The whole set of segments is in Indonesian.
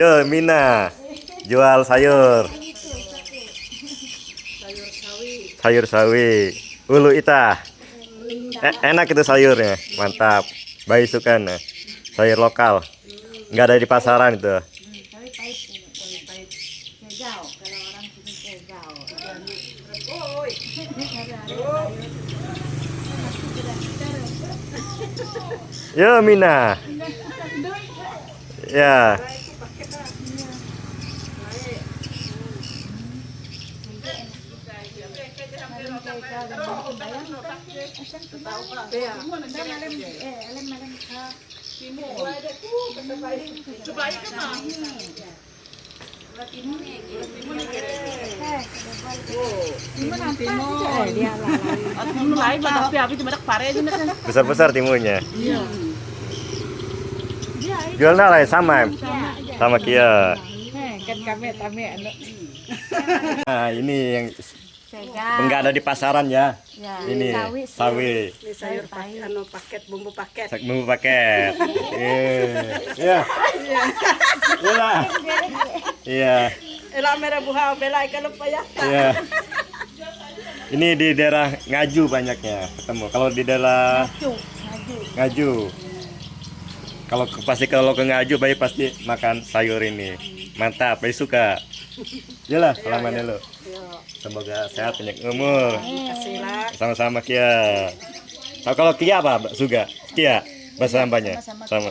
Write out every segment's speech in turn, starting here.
Yo, Mina, jual sayur. Sayur sawi. Ulu Ita. Enak itu sayurnya, mantap. Bayi suka nah. Sayur lokal. Nggak ada di pasaran itu. Yo, Mina. Ya. Besar-besar timunnya. Jualnya lah sama. Sama kia. Nah, ini yang nggak ada di pasaran ya. Ini sawi. Ini sayur paket bumbu paket. Bumbu paket. Iya. Iya. Iya. Ela merah buah bela ikan lupa ya. Iya. Ini di daerah Ngaju banyaknya ketemu. Kalau di daerah Ngaju. Kalau ke Ngaju bayi pasti makan sayur ini. Mantap, bayi suka. Yalah, salaman dulu. Semoga sehat banyak umur. Sama-sama Kia. Tahu kalau Kia apa? Suga. Kia. Bahasa sampahnya. Sama.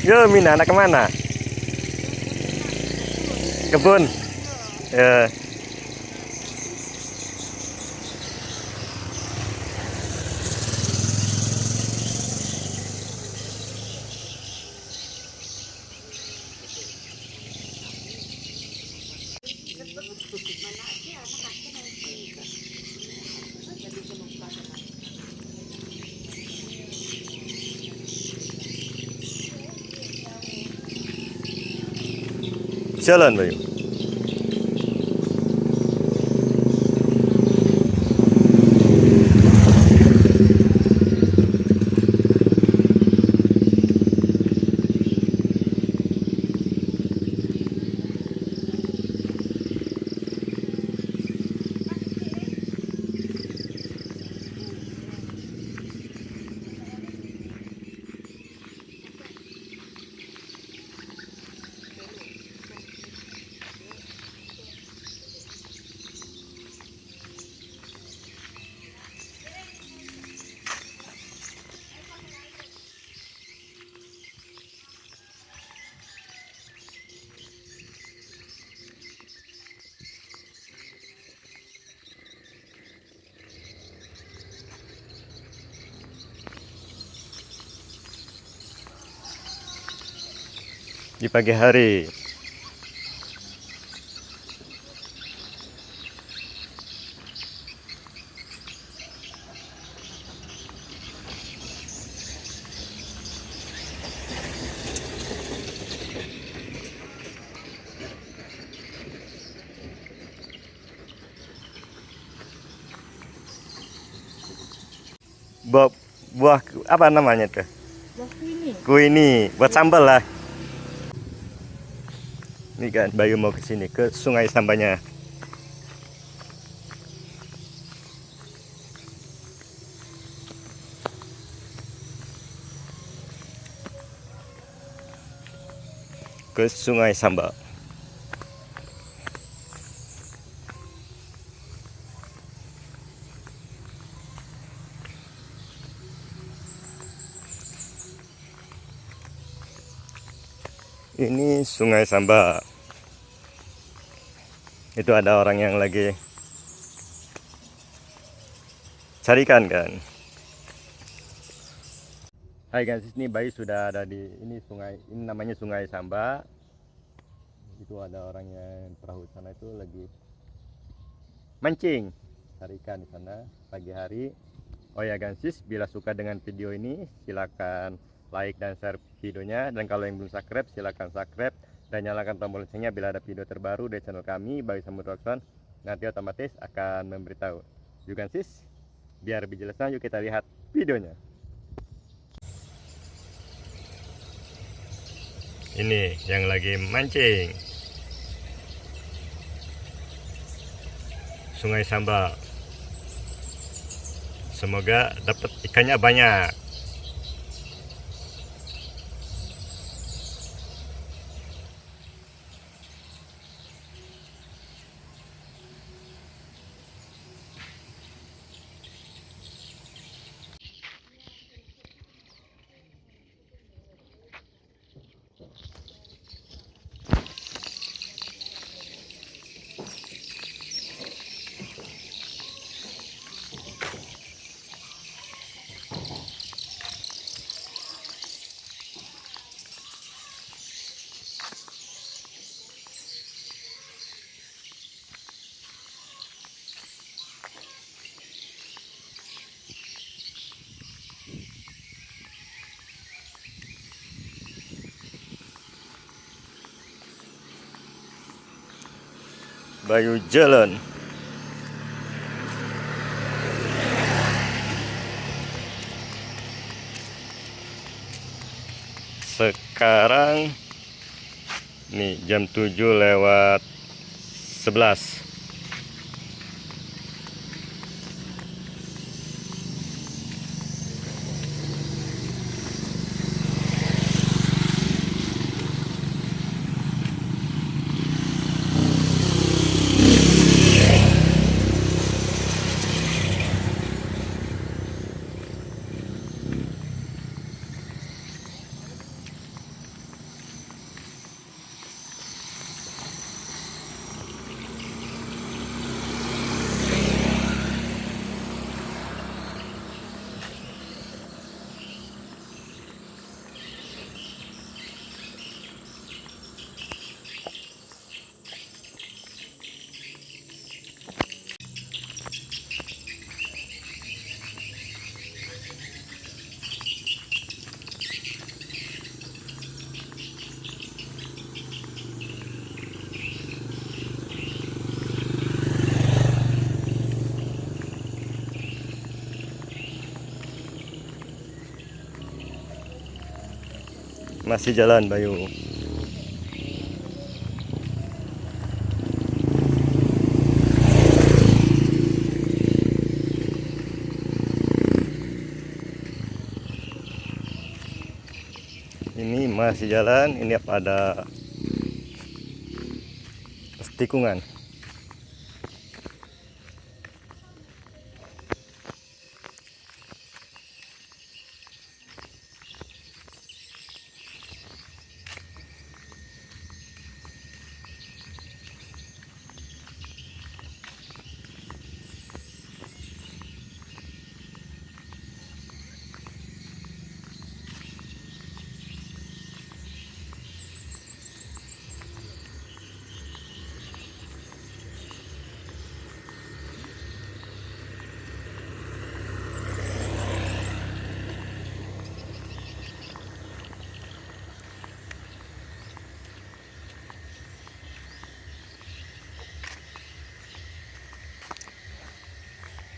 Yo, Mina, anak kemana? Kebun. Ya. Jalan, Bayu. Di pagi hari. Buah apa namanya tuh? Kuini. Buat sambal lah. Ini kan Bayu mau ke sini ke sungai Sambanya. Ke sungai Samba. Ini sungai Samba. Itu ada orang yang lagi cari ikan kan. Hai guys, ini Bayu sudah ada di ini sungai, ini namanya Sungai Samba. Itu ada orang yang perahu sana itu lagi mancing, cari ikan di sana pagi hari. Oh ya guys, bila suka dengan video ini silakan like dan share videonya, dan kalau yang belum subscribe silakan subscribe dan nyalakan tombol loncengnya bila ada video terbaru dari channel kami Bayu Samudra Action. Nanti otomatis akan memberitahu. Yuk guys, biar lebih jelasnya yuk kita lihat videonya. Ini yang lagi mancing Sungai Samba. Semoga dapat ikannya banyak. Bayu jalan. Sekarang nih jam 7:11. Masih jalan Bayu. Ini masih jalan, ini ada tikungan.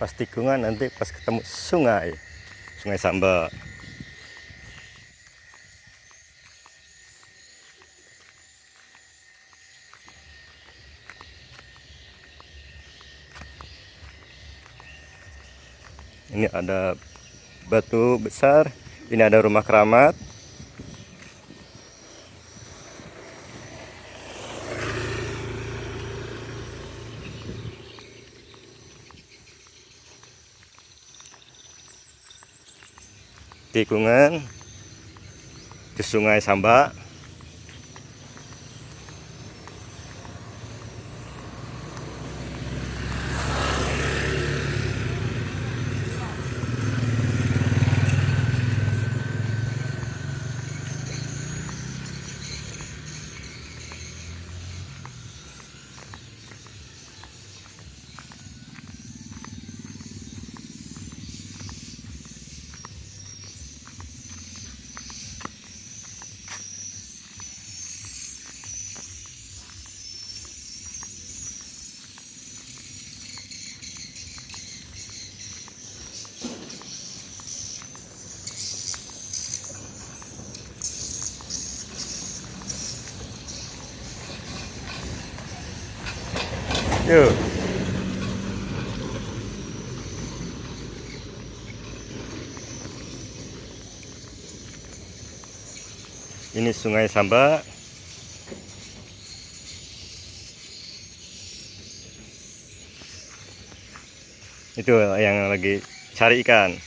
Pas tikungan nanti pas ketemu Sungai Samba. Ini ada batu besar, ini ada rumah keramat. Tikungan di Sungai Samba. Yuk. Ini Sungai Samba. Itu yang lagi cari ikan.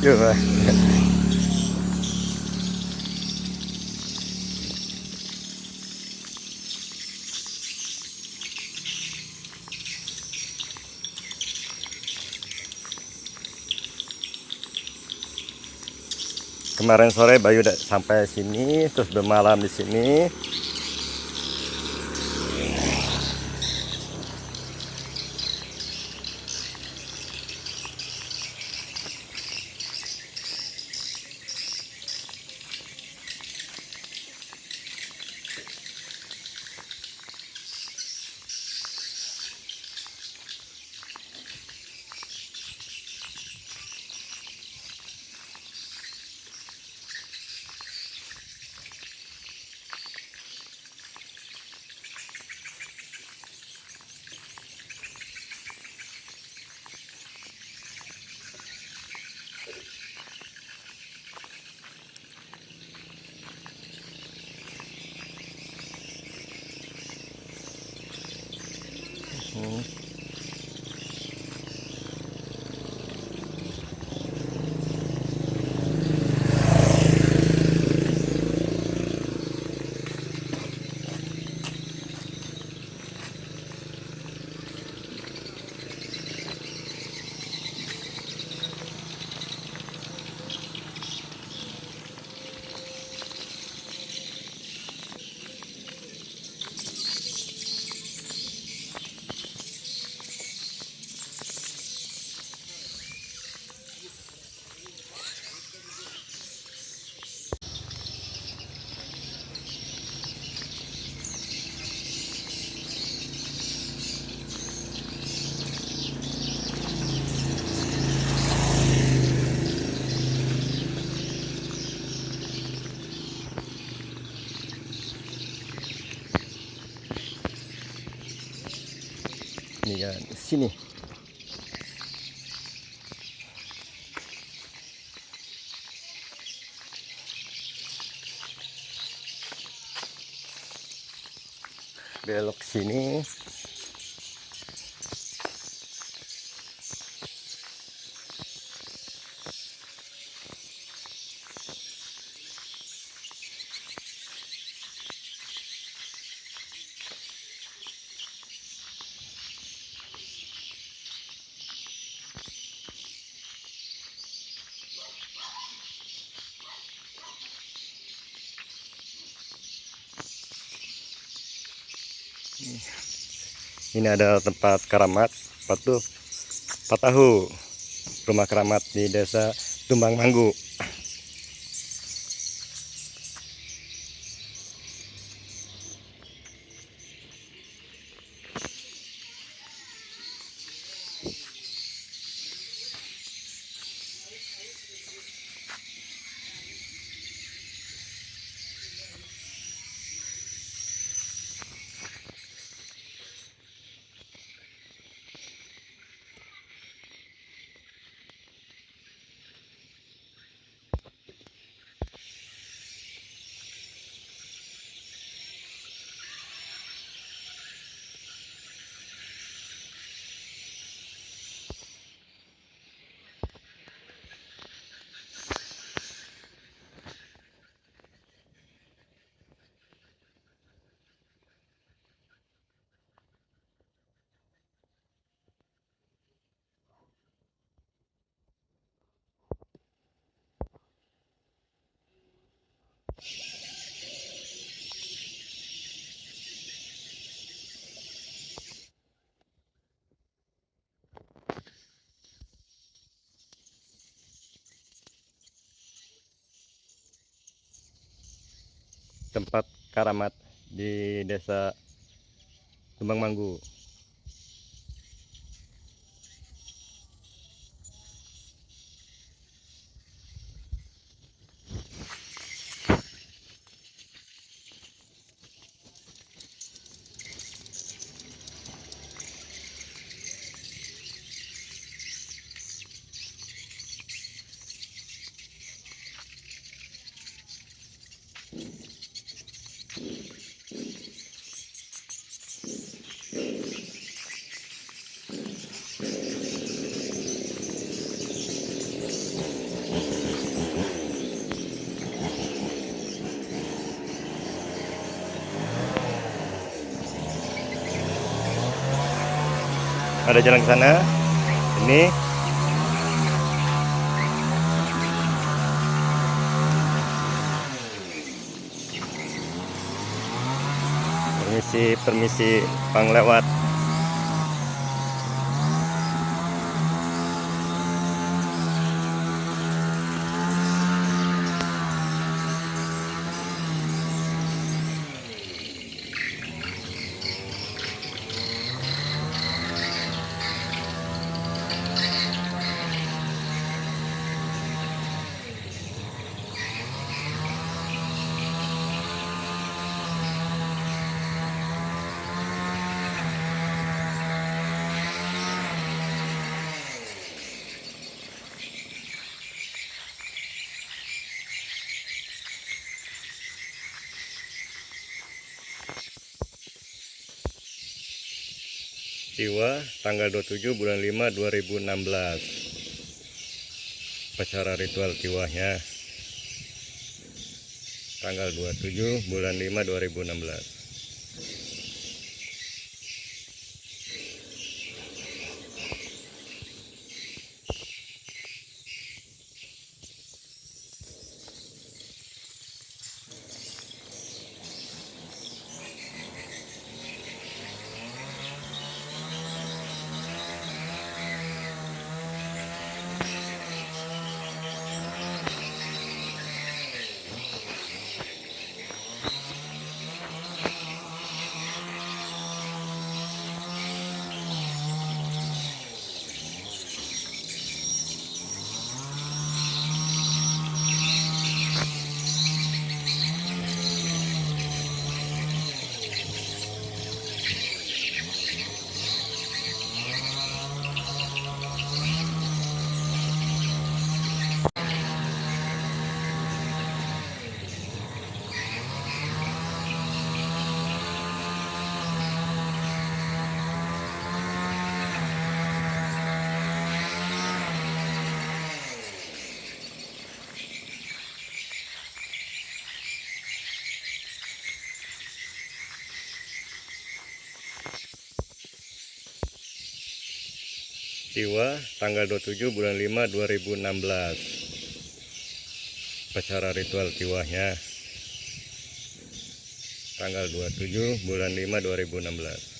Yuk, Pak. Kemarin sore Bayu udah sampai sini, terus bermalam di sini. Ini kan sini. Belok sini. Ini ada tempat keramat, apa tuh? Patahu. rumah keramat di Desa Tumbang Manggu. Tempat keramat di Desa Tumbang Manggu. Ada jalan ke sana. Ini permisi panglewat. Tiwa tanggal 27 bulan 5 2016. Upacara ritual tiwahnya tanggal 27 bulan 5 2016. Tiwa tanggal 27 bulan 5 2016. Upacara ritual tiwahnya tanggal 27 bulan 5 2016.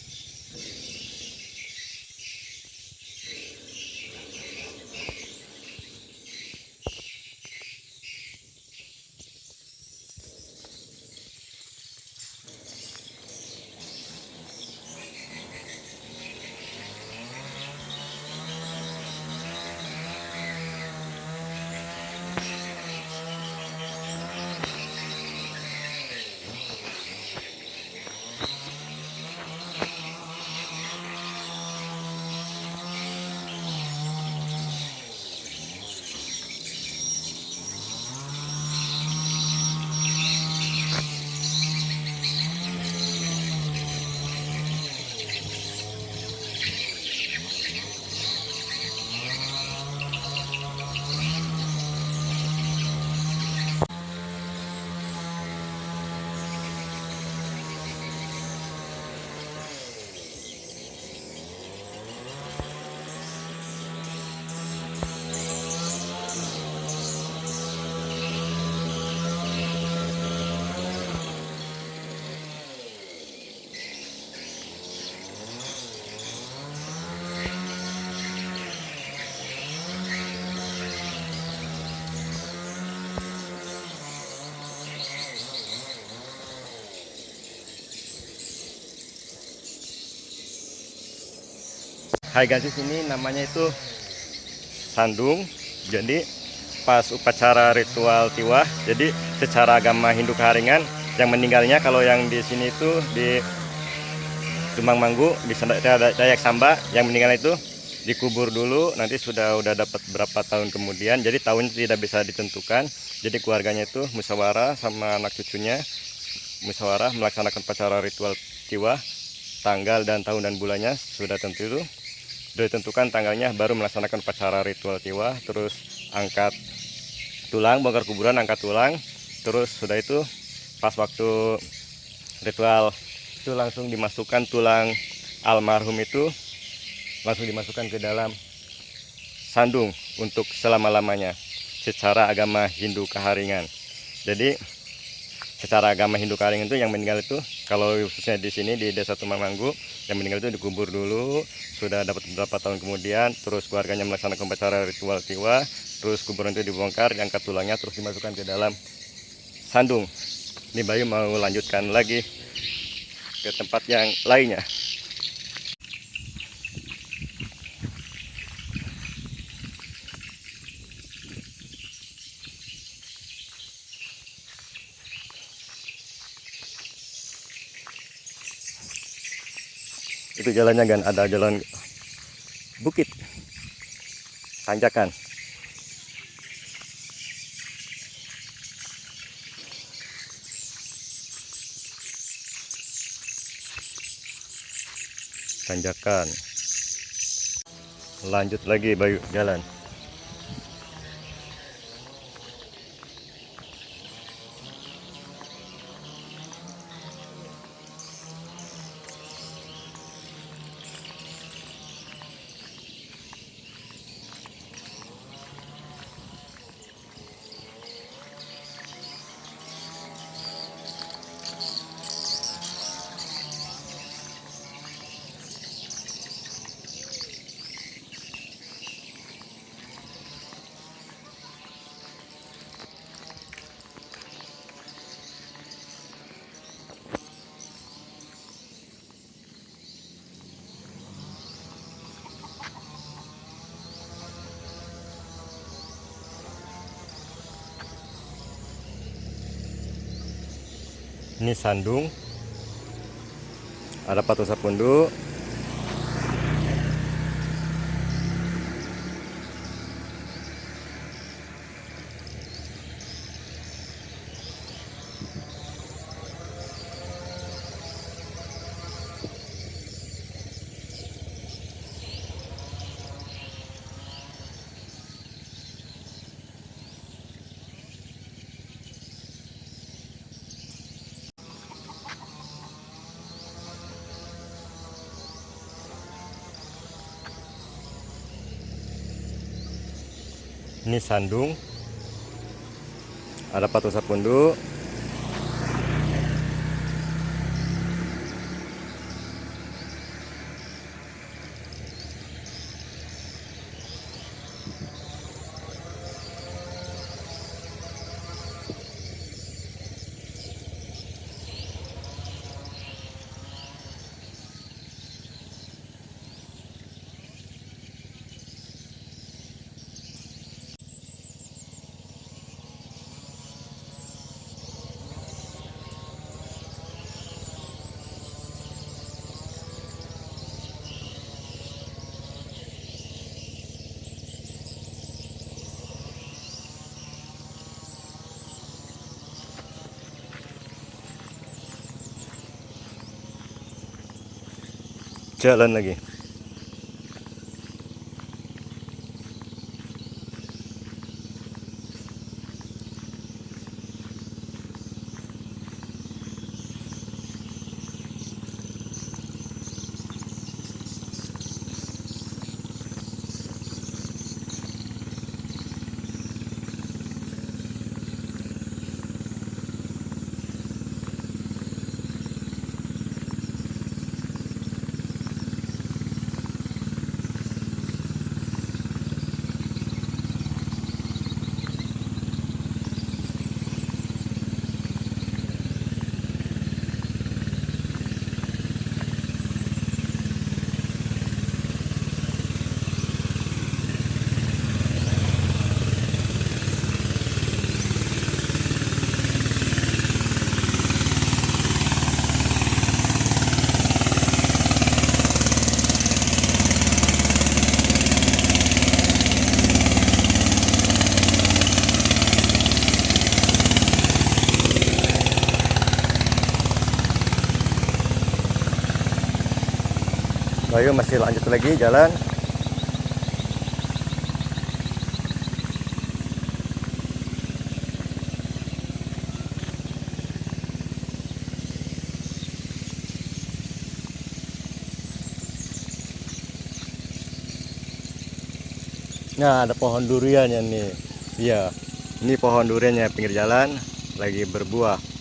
Haigansis ini namanya itu sandung. Jadi pas upacara ritual tiwah, jadi secara agama Hindu Kaharingan yang meninggalnya kalau yang di sini itu di Tumang Manggu di Dayak Samba yang meninggal itu dikubur dulu, nanti udah dapat berapa tahun kemudian, jadi tahun tidak bisa ditentukan. Jadi keluarganya itu musyawarah sama anak cucunya, musyawarah melaksanakan upacara ritual tiwah, tanggal dan tahun dan bulannya sudah tentu itu sudah ditentukan, tanggalnya baru melaksanakan upacara ritual tiwah, terus angkat tulang, bongkar kuburan, angkat tulang, terus sudah itu pas waktu ritual itu langsung dimasukkan tulang almarhum itu langsung dimasukkan ke dalam sandung untuk selama-lamanya secara agama Hindu Kaharingan. Jadi secara agama Hindu Kaharingan itu yang meninggal itu, kalau khususnya di sini di Desa Tumang Manggu, yang meninggal itu dikubur dulu, sudah dapat beberapa tahun kemudian, terus keluarganya melaksanakan upacara ritual tiwa, terus kuburan itu dibongkar, diangkat tulangnya, terus dimasukkan ke dalam sandung. Ini Bayu mau lanjutkan lagi ke tempat yang lainnya. Itu jalannya kan ada jalan bukit, tanjakan. Tanjakan. Lanjut lagi Bayu jalan. Ini sandung, ada patung sapundu. Ini sandung, ada patung sapundu. Jalan lagi. Bayu masih lanjut lagi jalan. Nah, ada pohon durian ya nih. Iya, ini pohon duriannya pinggir jalan lagi berbuah.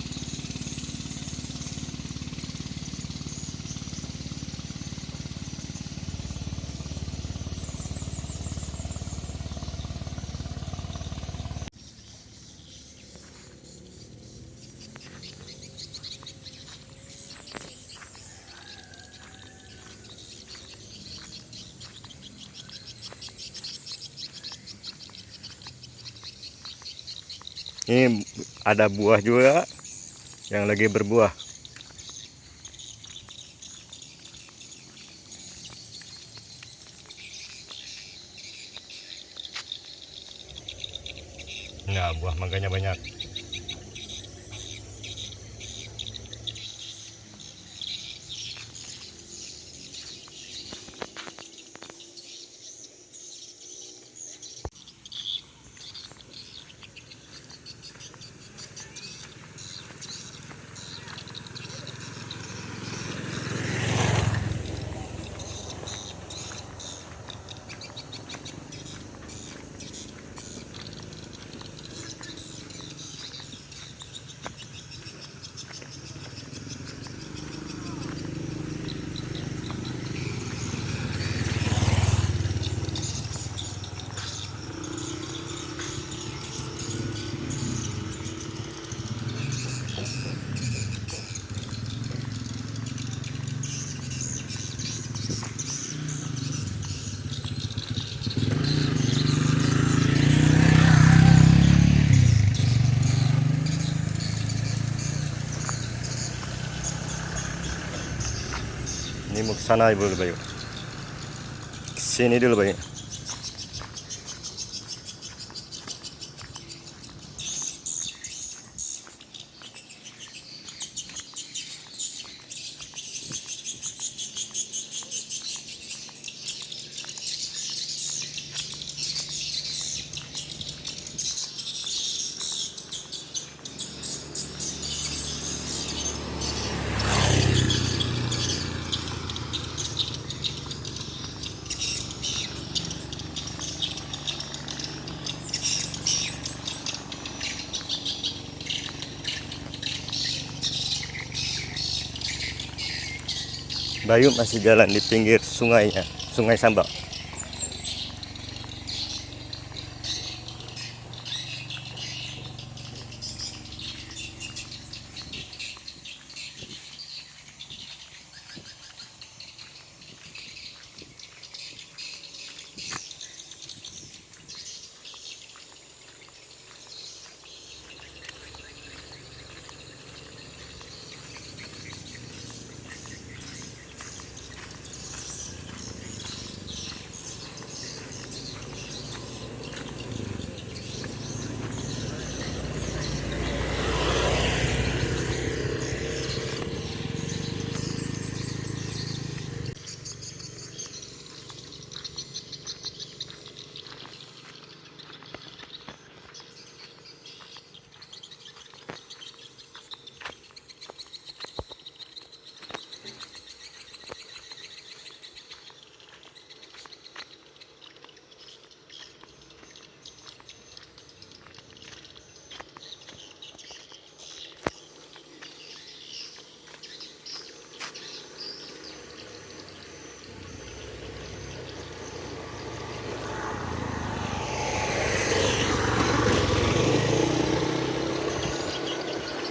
Ini ada buah juga yang lagi berbuah. Nah, buah mangganya banyak. Ini mau ke sana dulu, Bayu. Sini dulu, Bayu. Bayu masih jalan di pinggir sungainya, Sungai Sambak.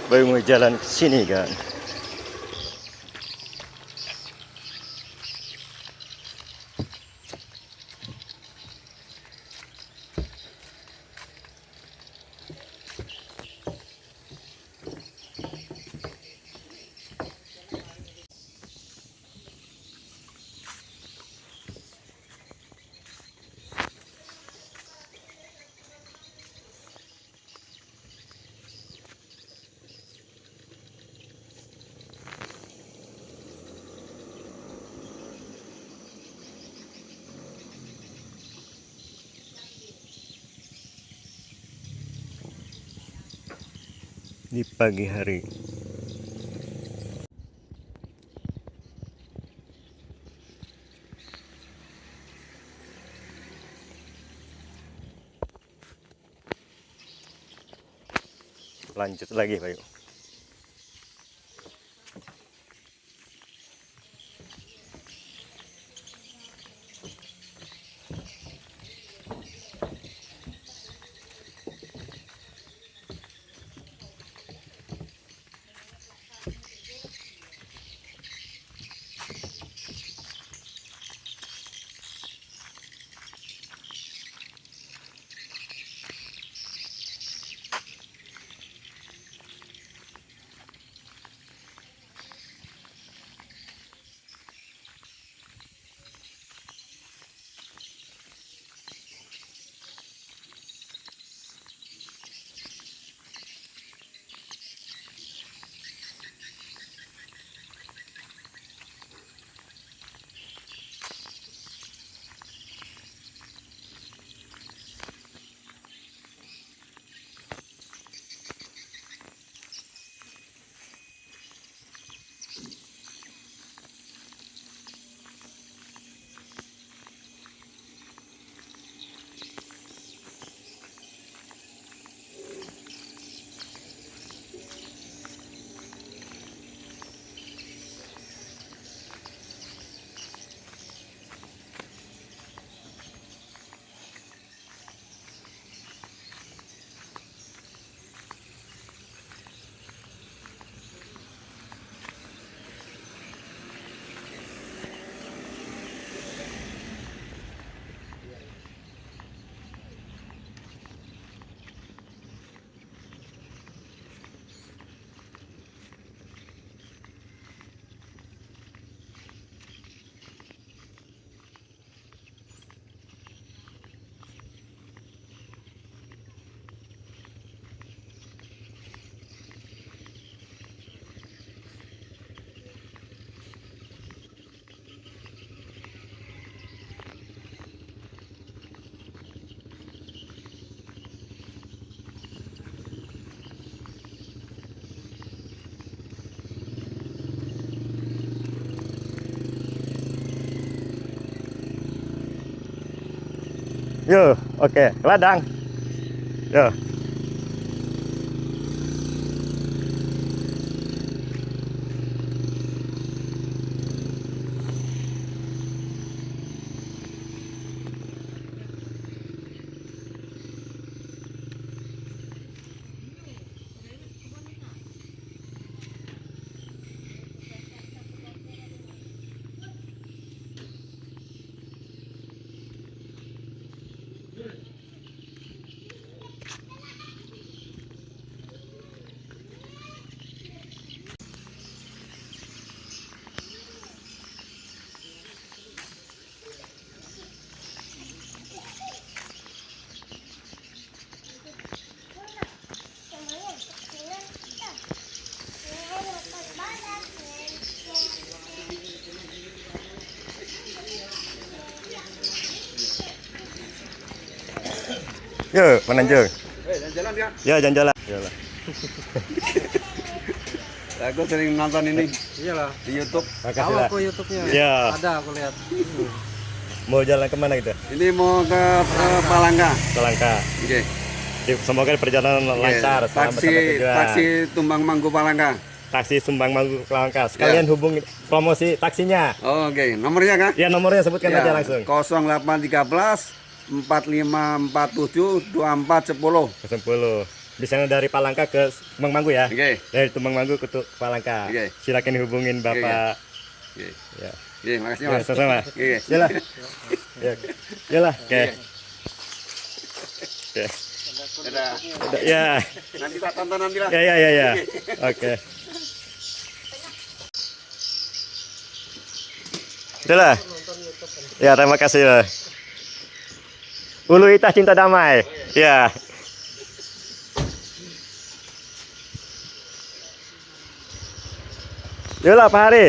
Bayu mau jalan ke sini kan. di pagi hari. Lanjut lagi, Pak. Yo, oke, ladang. Yo. Yo, menanjung. Jalan ya. Ya, jalan-jalan. Iyalah. Aku sering nonton ini Iyalah. di YouTube. Makasih Tahu lah. aku YouTube-nya. Iya. Ada aku lihat. Mau jalan kemana gitu? Ini mau ke Palangka. Selangka. Oke. Semoga perjalanan lancar. Selamat Taksi sampai tujuan. taksi Tumbang Mangku Palangka. Taksi Sumbang Manggu Selangka. Sekalian hubungi promosi taksinya. Oh, oke. Nomornya kan? Ya, nomornya sebutkan aja langsung. 0813 4547 2410. 10. Bisa dari Palangka ke Tumbang Manggu ya. Oke. Dari Tumbang Manggu ke Palangka. Oke. Silakan hubungin Bapak. Oke. Ya. Oke, makasih Ya, Mas. sama-sama. Oke. Yalah. Ya. Yalah, oke. Oke. Dadah. Ya. Nanti tak tonton nanti lah. Ya. Oke. Itulah. Ya, terima kasih lah. Ulu Itah Cinta Damai. Ya. Yolah Pak Hari.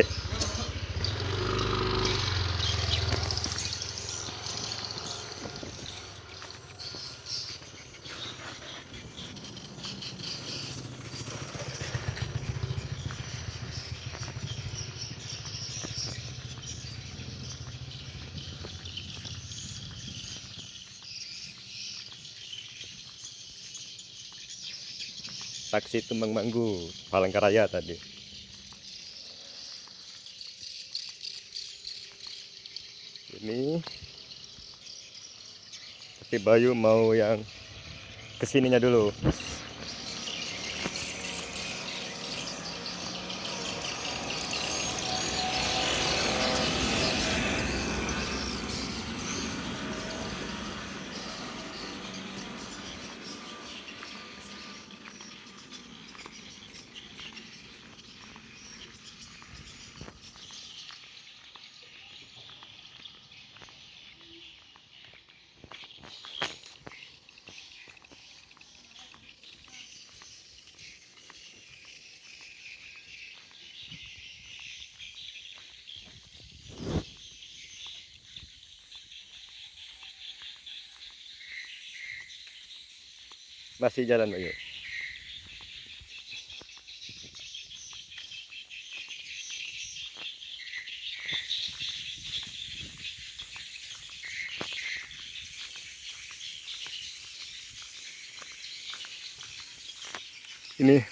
saksi tumbang manggu Palangkaraya tadi. Ini tapi Bayu mau yang kesininya dulu. Masih jalan Bayu. Ini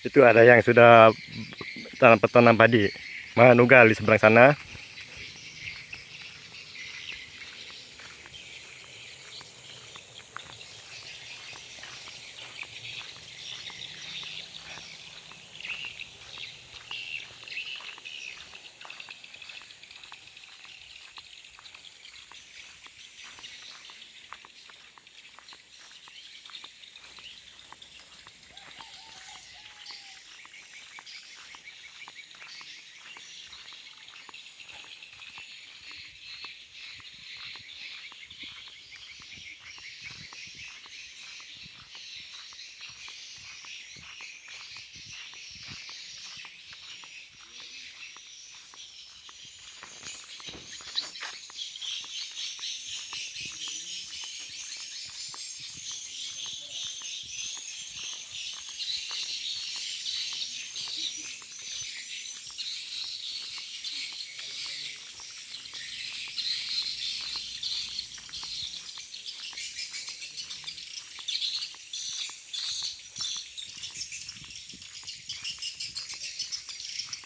itu ada yang sudah tanam padi Manugal di seberang sana.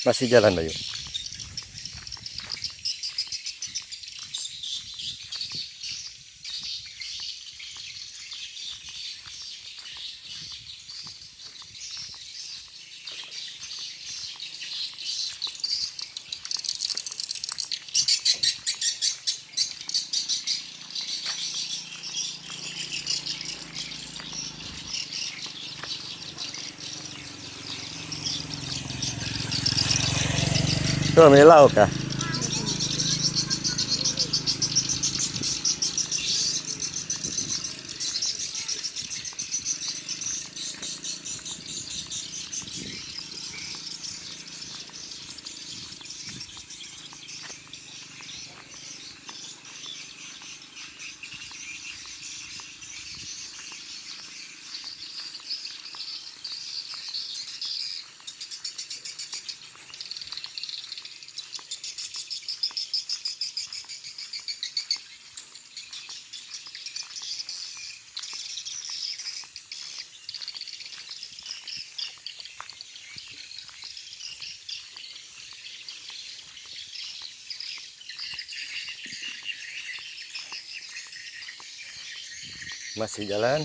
Masih jalan Bayu. Tuh melau kah? Masih jalan.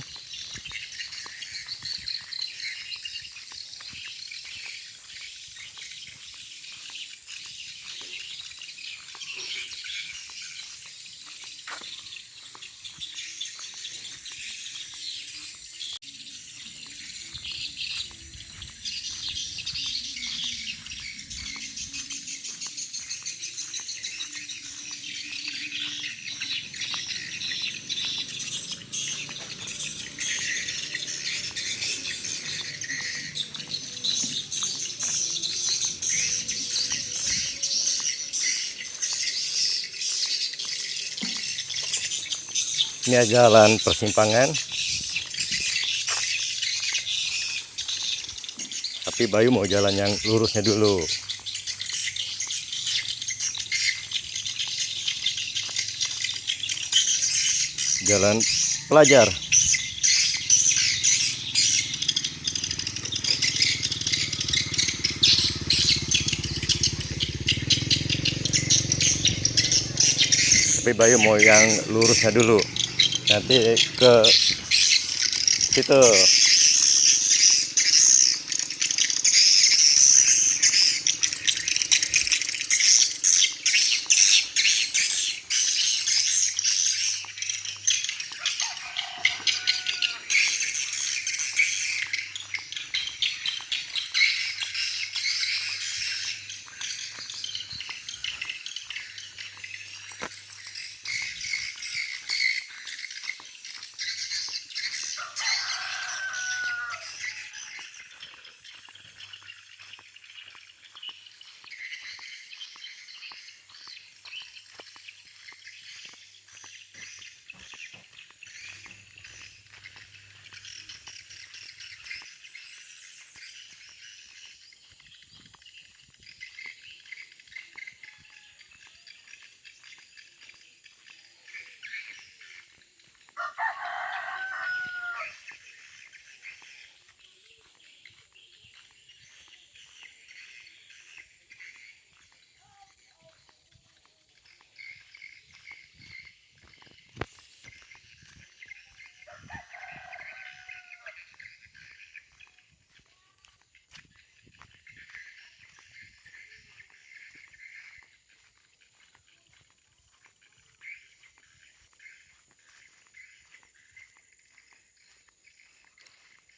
Ini jalan persimpangan. Tapi Bayu mau jalan yang lurusnya dulu. Jalan pelajar. Tapi Bayu mau yang lurusnya dulu. Nanti ke situ.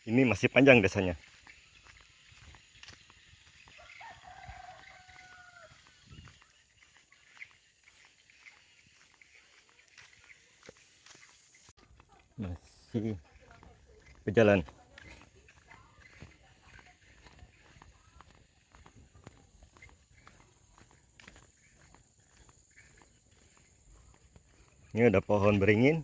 Ini masih panjang desanya. Masih berjalan. Ini ada pohon beringin.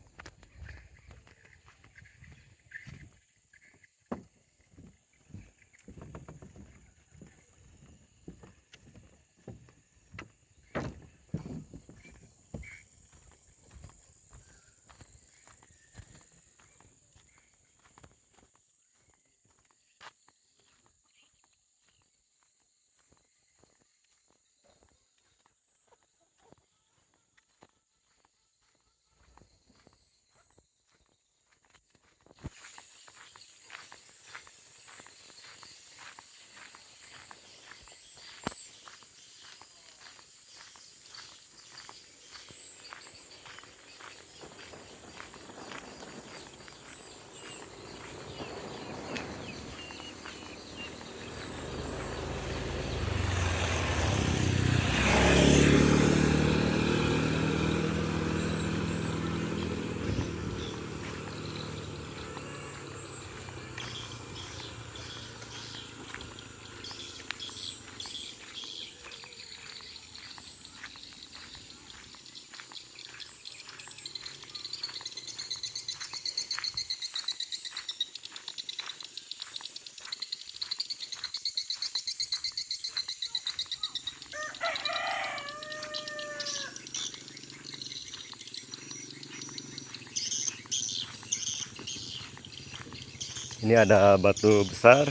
Ini ada batu besar.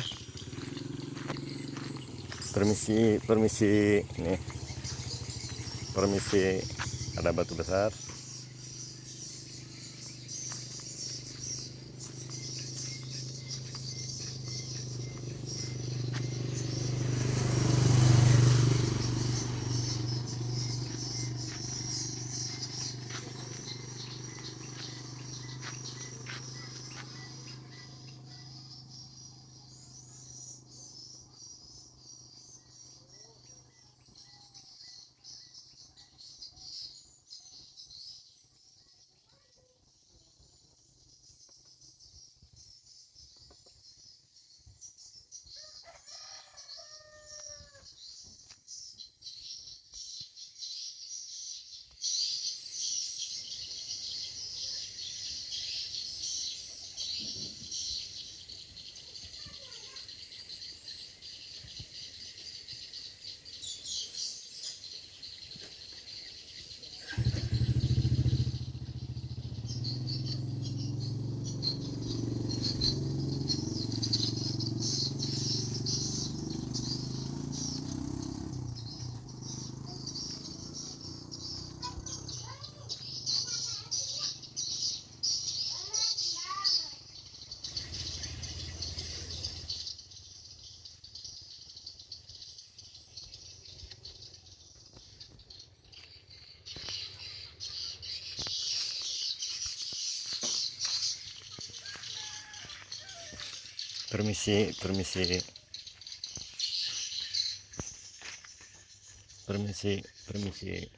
Permisi, permisi. Nih, permisi. Ada batu besar. Permisi, permisi. Permisi, permisi.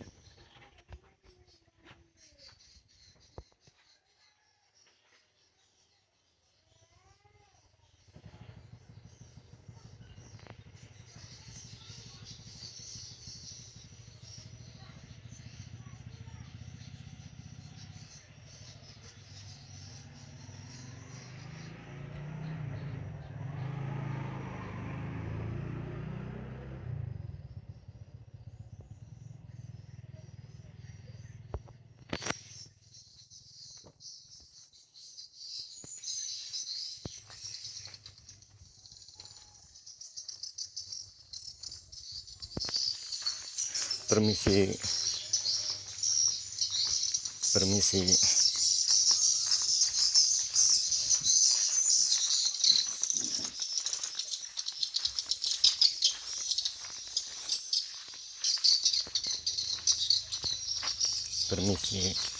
Permisi, permisi. Permisi.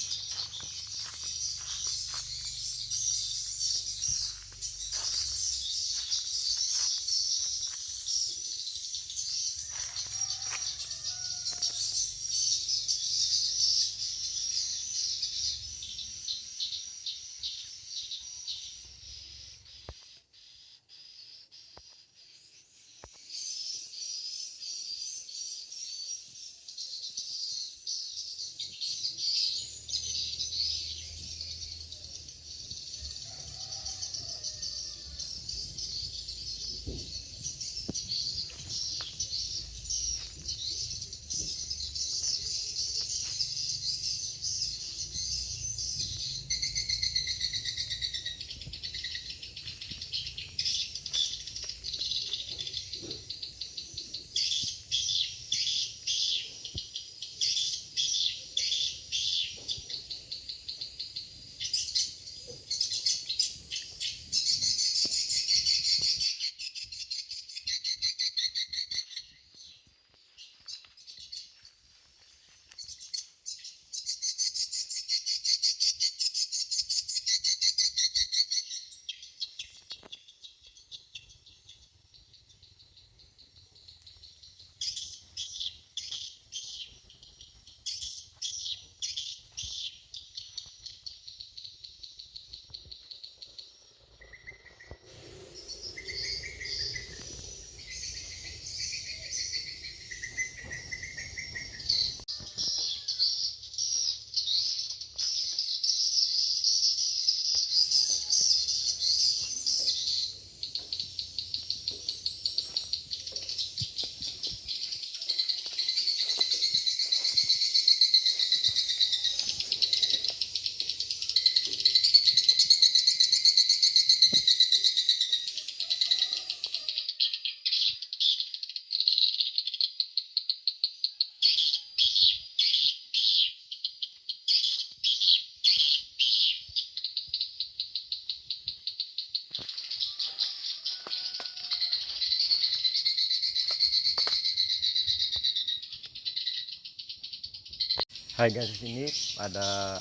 Hai guys, di sini ada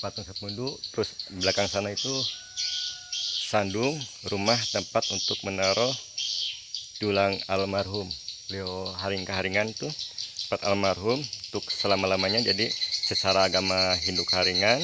patung Sapundu, terus di belakang sana itu sandung rumah tempat untuk menaruh tulang almarhum Leo Haring-Haringan itu tempat almarhum untuk selama-lamanya. Jadi secara agama Hindu Haringan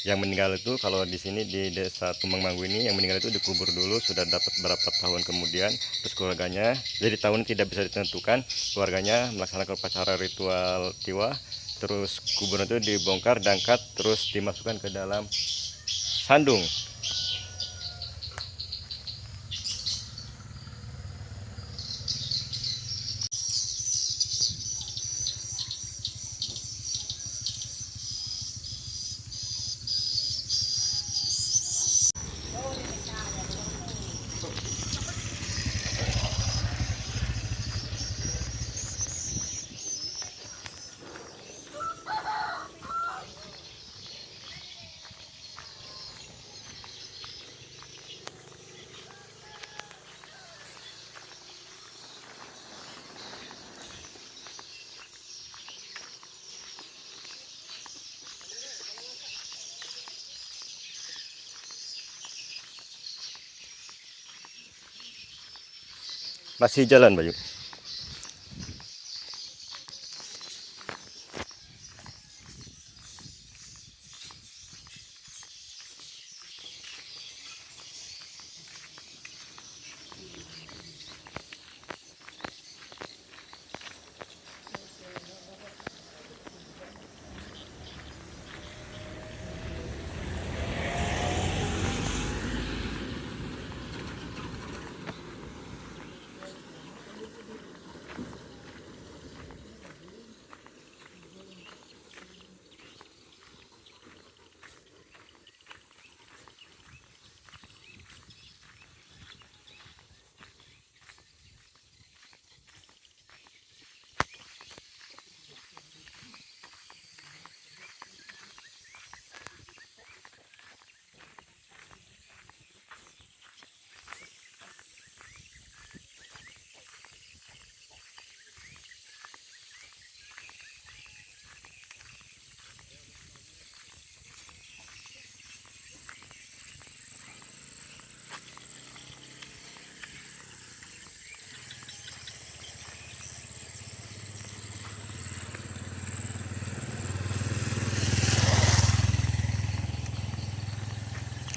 yang meninggal itu, kalau di sini di desa Tumbang Manggu ini, yang meninggal itu dikubur dulu, sudah dapat berapa tahun kemudian, terus keluarganya, jadi tahun tidak bisa ditentukan, keluarganya melaksanakan upacara ritual tiwa, terus kuburan itu dibongkar, diangkat, terus dimasukkan ke dalam sandung. Masih jalan Bayu.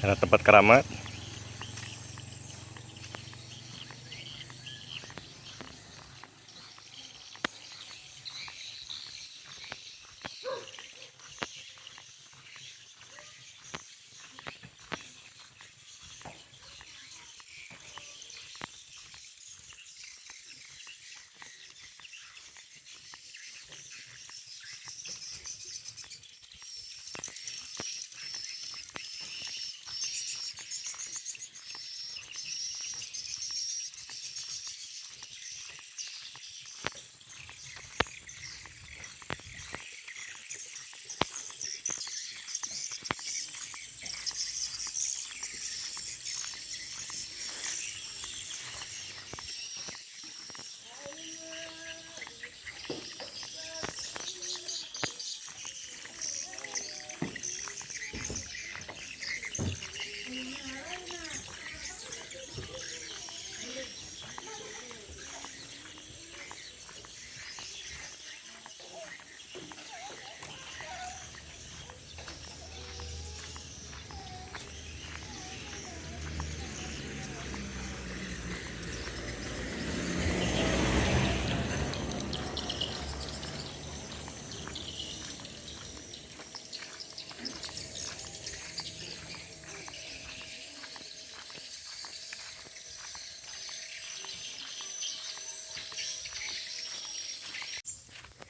Karena tempat keramat.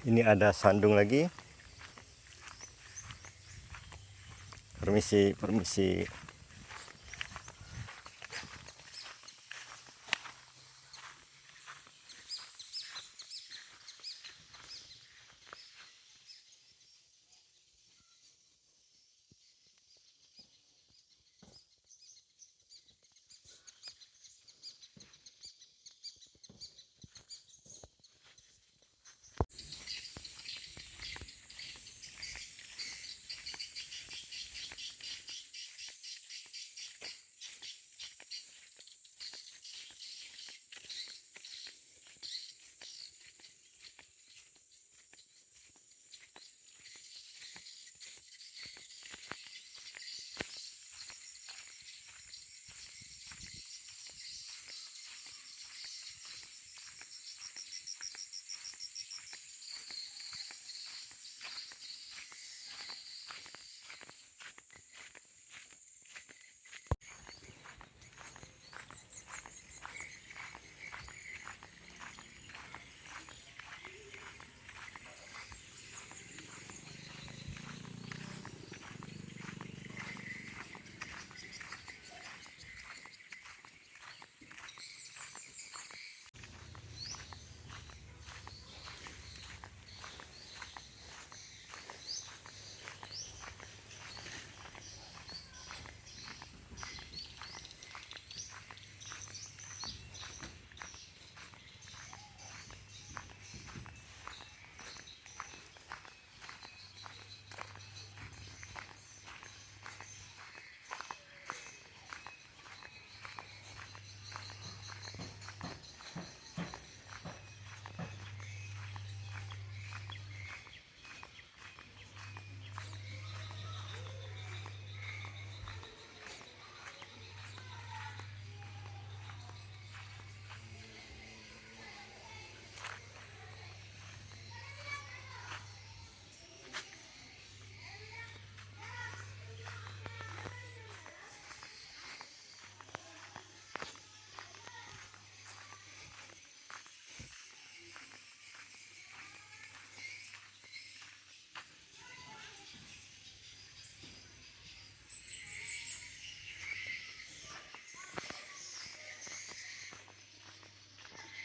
Ini ada sandung lagi. Permisi, permisi.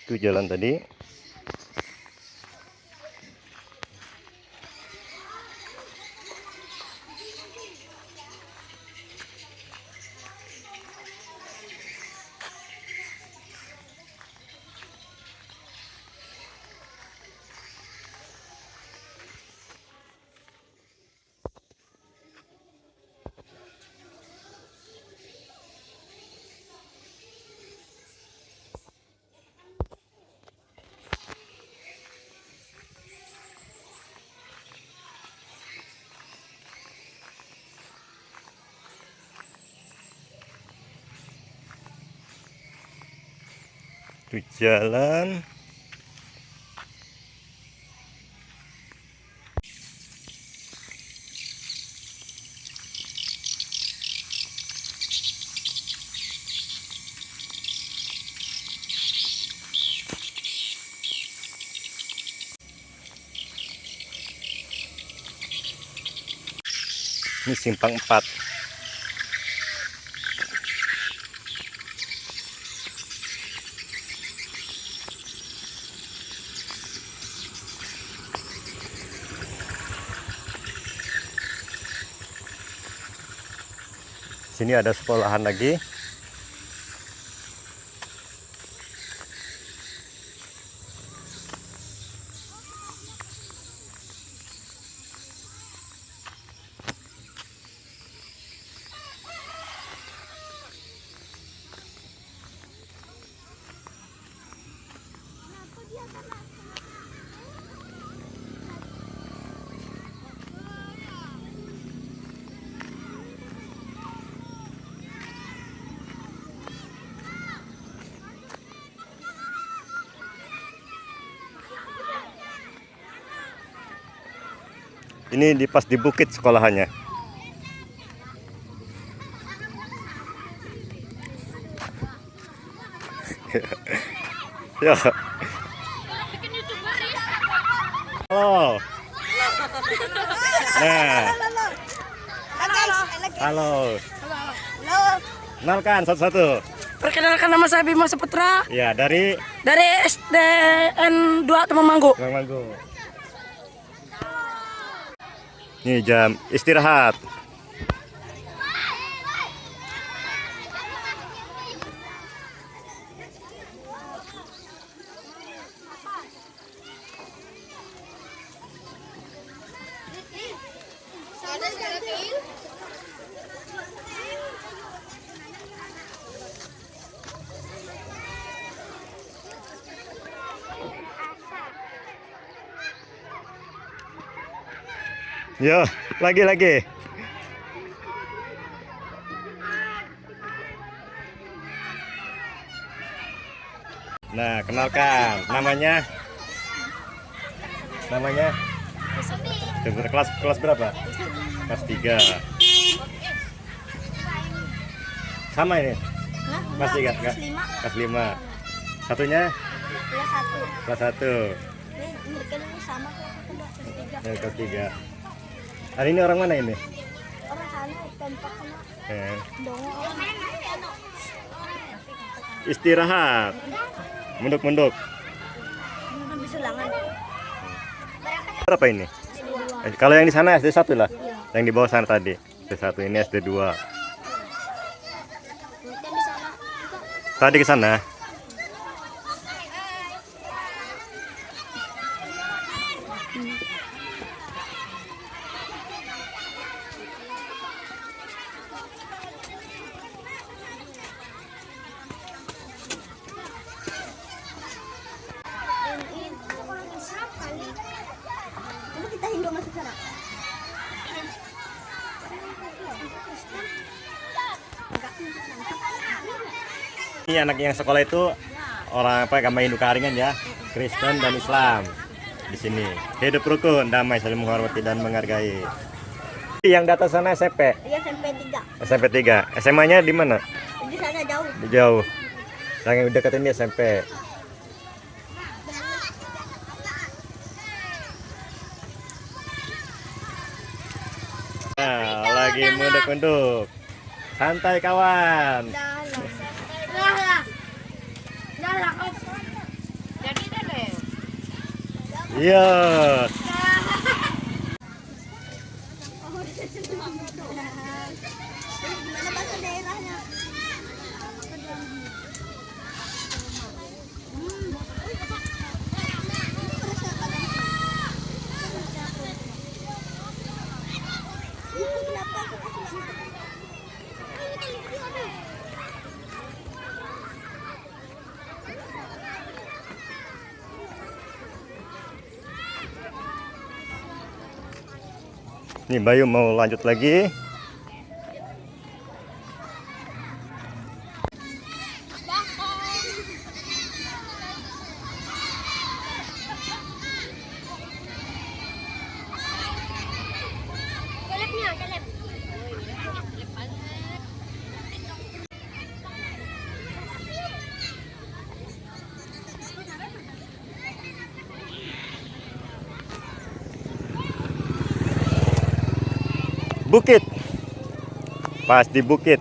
Itu jalan tadi. Itu jalan. Ini simpang 4. Sini ada sekolahan lagi. Ini pas di bukit sekolahannya. Ya. Halo. Nah. Halo. Kenalkan satu-satu. Perkenalkan, nama saya Bima Saputra Ya, dari SDN 2 Temanggu. Manggu. Ini jam istirahat. Yo, lagi. Nah, kenalkan namanya. Kelas berapa? Kelas 3. Sama ini? Kelas 3, enggak? Kelas 5. Satunya? Kelas 1. Ini sama Kelas 3. Hari ini orang mana ini? orang sana tempat sana Istirahat. Munduk. Berapa ini? Kalau yang di sana SD 1 lah. Yang di bawah sana tadi. SD 1, ini SD 2. Tadi ke sana. kita Hindu masuk sana. Ini anak yang sekolah itu orang agama Hindu Karingan ya, Kristen dan Islam. Di sini hidup rukun, damai, saling menghormati dan menghargai. Yang di atas sana SMP. Iya, SMP 3. SMP 3. SMA-nya di mana? Di sana jauh. Jauh. Yang dekat ini SMP. Nah, lagi munduk-munduk. Santai kawan. Iya. Gimana bahasa daerahnya? Nih Bayu mau lanjut lagi. Bukit. Pas di bukit.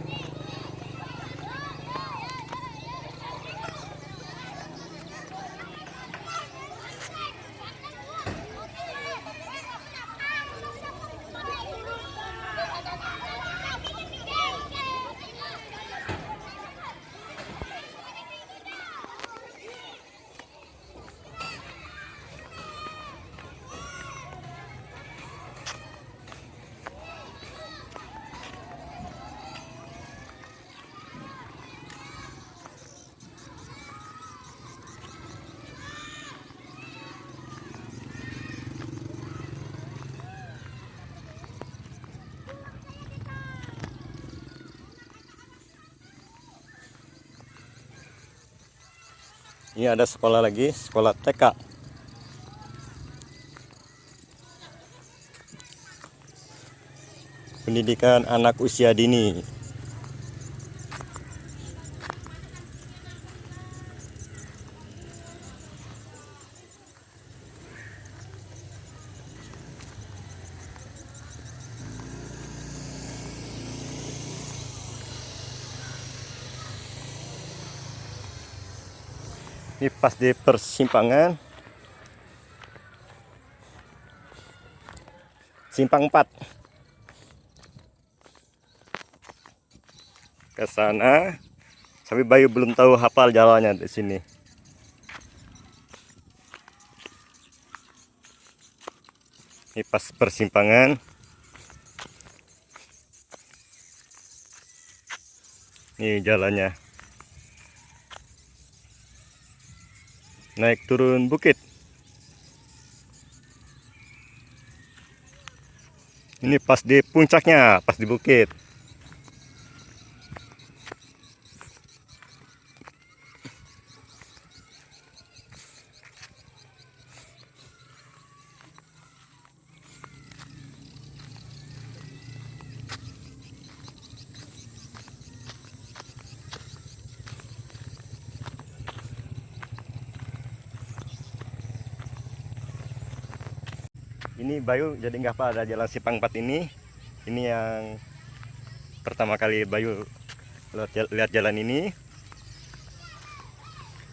Ini ada sekolah lagi, sekolah TK. Pendidikan anak usia dini. Ini pas di persimpangan Simpang 4 ke sana. Tapi Bayu belum tahu hafal jalannya di sini. Ini pas persimpangan. Ini jalannya. Naik turun bukit. Ini pas di puncaknya, pas di bukit. Ini Bayu jadi nggak apa ada jalan Simpang 4 ini. Ini yang pertama kali Bayu lihat jalan ini.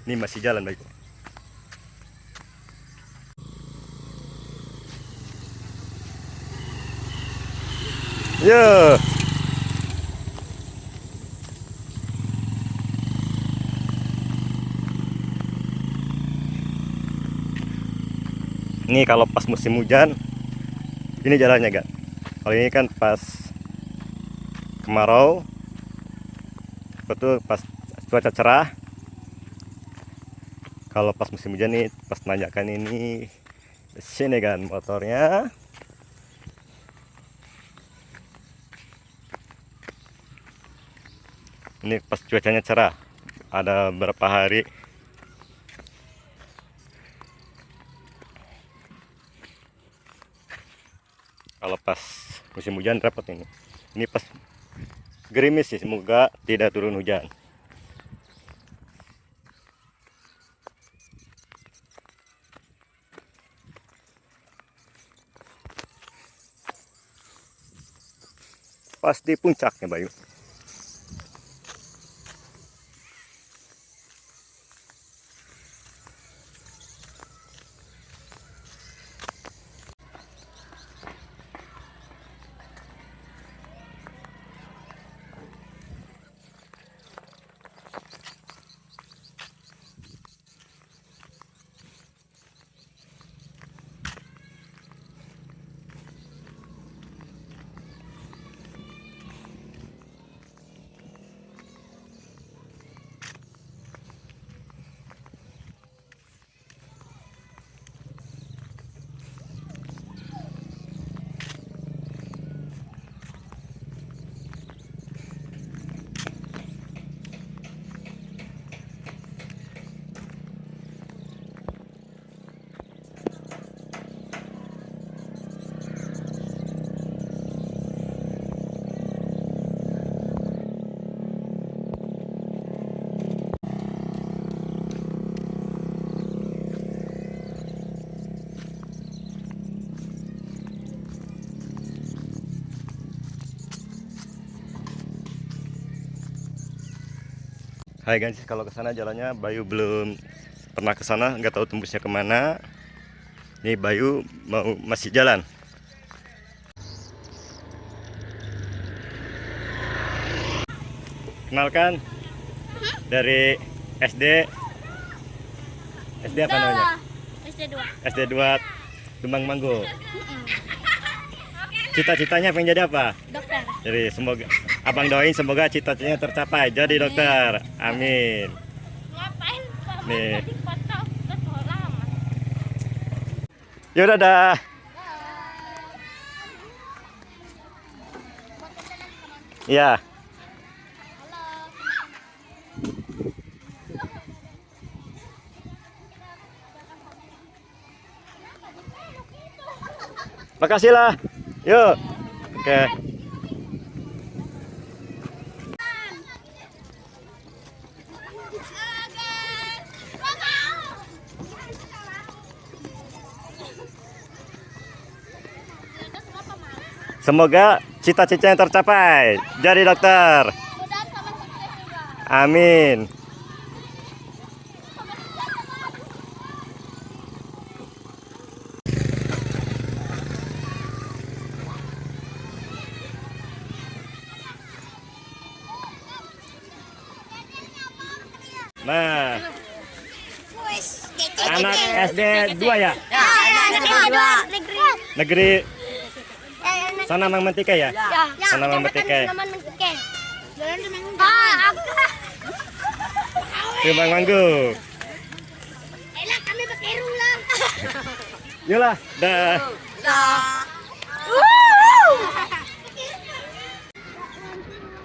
Ini masih jalan Bayu. Ya. Ini kalau pas musim hujan, ini jalannya Kak. Kalau ini kan pas kemarau, betul pas cuaca cerah. Kalau pas musim hujan nih, pas nanjakan ini, sini kan motornya. Ini pas cuacanya cerah, ada berapa hari. Kalau pas musim hujan repot ini. Ini pas gerimis sih, semoga tidak turun hujan. Pas di puncaknya Bayu. Hai guys, kalau ke sana jalannya Bayu belum pernah ke sana, nggak tahu tembusnya kemana. Ini Bayu masih jalan. Kenalkan dari SD apa namanya? SD2. SD 2 Dumang Manggo. Cita-citanya pengen jadi apa? Dokter. Jadi semoga abang doain semoga cita-citanya tercapai jadi dokter. Amin. Ngapain? Nih. Foto lama. Yaudah dah. Ya. Makasih lah. Yuk. Oke. Semoga cita-citanya tercapai. Jadi dokter. Amin. Nah, anak SD 2 ya? Negeri sana Mang Mentike ya? Sana Mang Mentike. Dumang Manggo. Kami pakai rulang. Yolah, dah.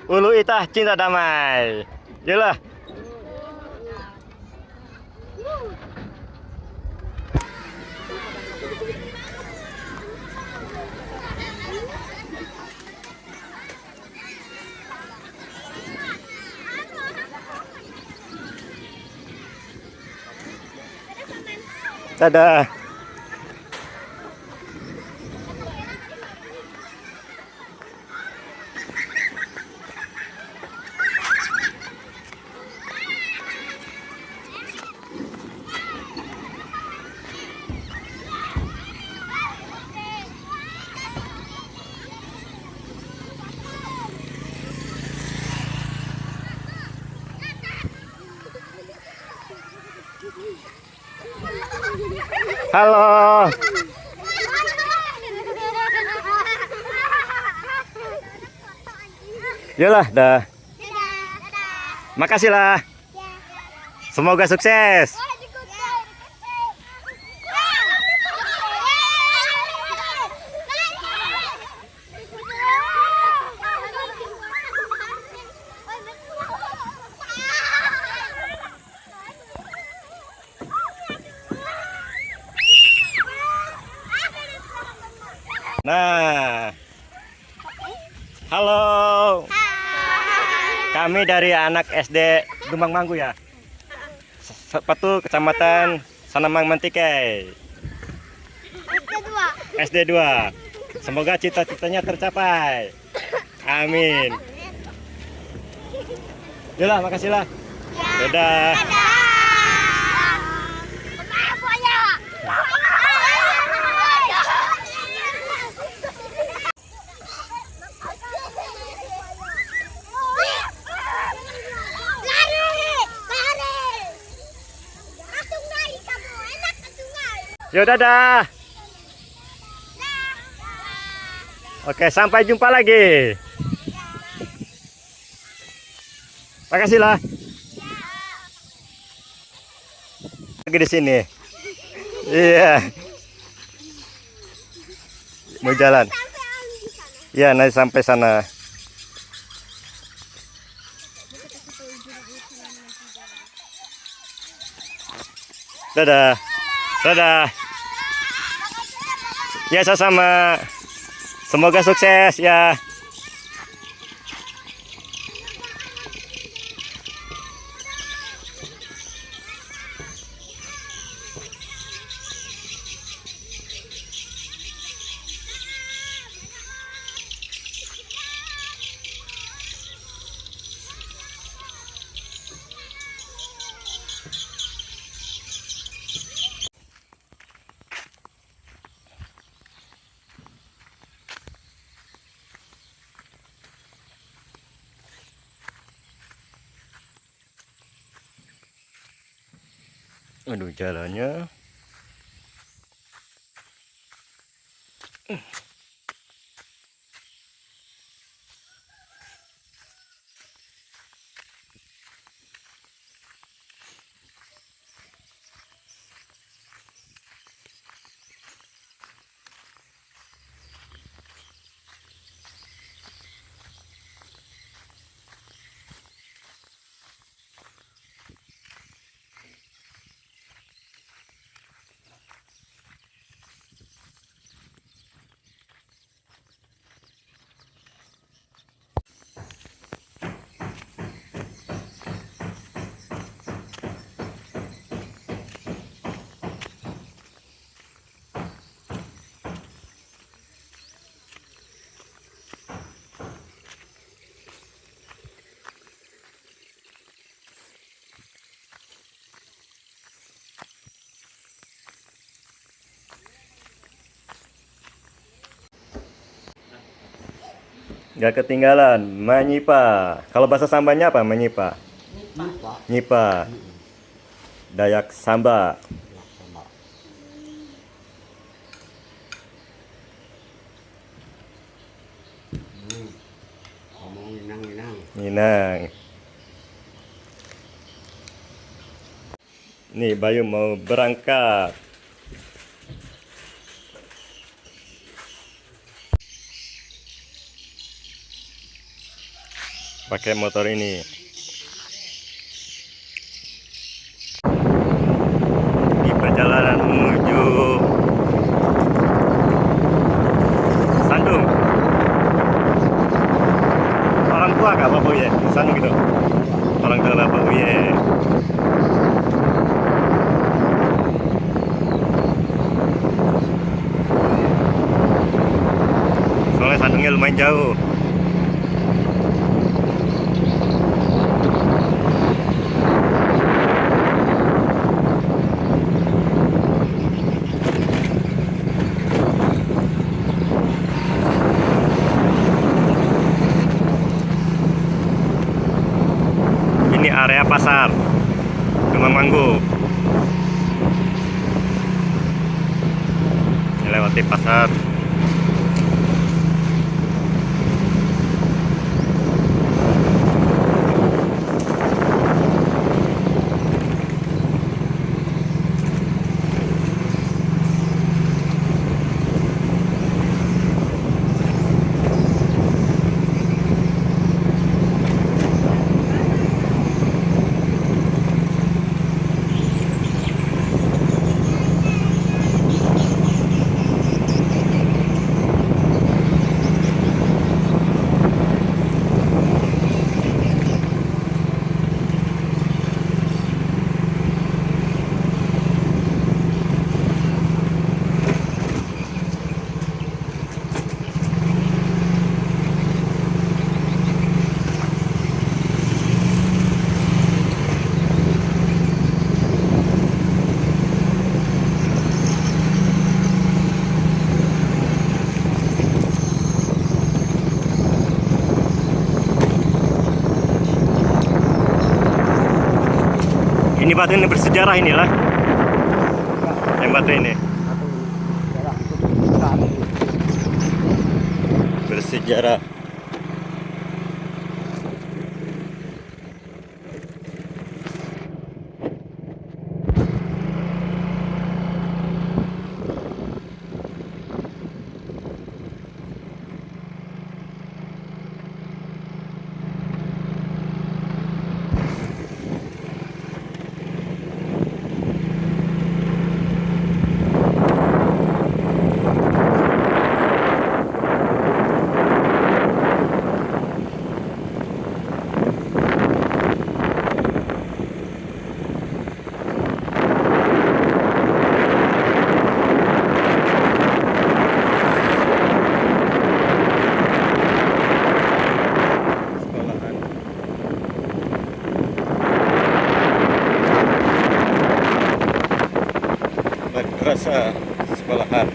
Ulu Itah cinta damai. Yolah. Dadah. Halo. Yolah, dah. Makasih lah. Semoga sukses. Nah, halo. Kami dari anak SD Dumang Manggo ya. Sepatu Kecamatan Sanamang Mentike. SD 2. Semoga cita-citanya tercapai. Amin. Yalah, makasih lah. Dadah. Yo, dadah. Oke, sampai jumpa lagi. Makasih lah. Lagi di sini. Iya. Mau jalan. Iya, nanti sampai sana. Dadah. Dadah. Ya, sama-sama. Semoga sukses ya. Aduh, jalannya. Gak ketinggalan, Manyipa. Kalau bahasa Sambanya apa Manyipa? Nyipa. Dayak Samba. Ngomong inang-inang. Minang. Nih Bayu mau berangkat. Pakai motor ini. Di perjalanan menuju Sandung. Orang tua kak Bapak ya? Sandung gitu. Orang tua Bapak ya. Soalnya Sandungnya lumayan jauh. Ini area pasar Tumangmanggu. Lewati pasar. Ini batu ini bersejarah inilah. Yang batu ini bersejarah. Madrasah sekolahan.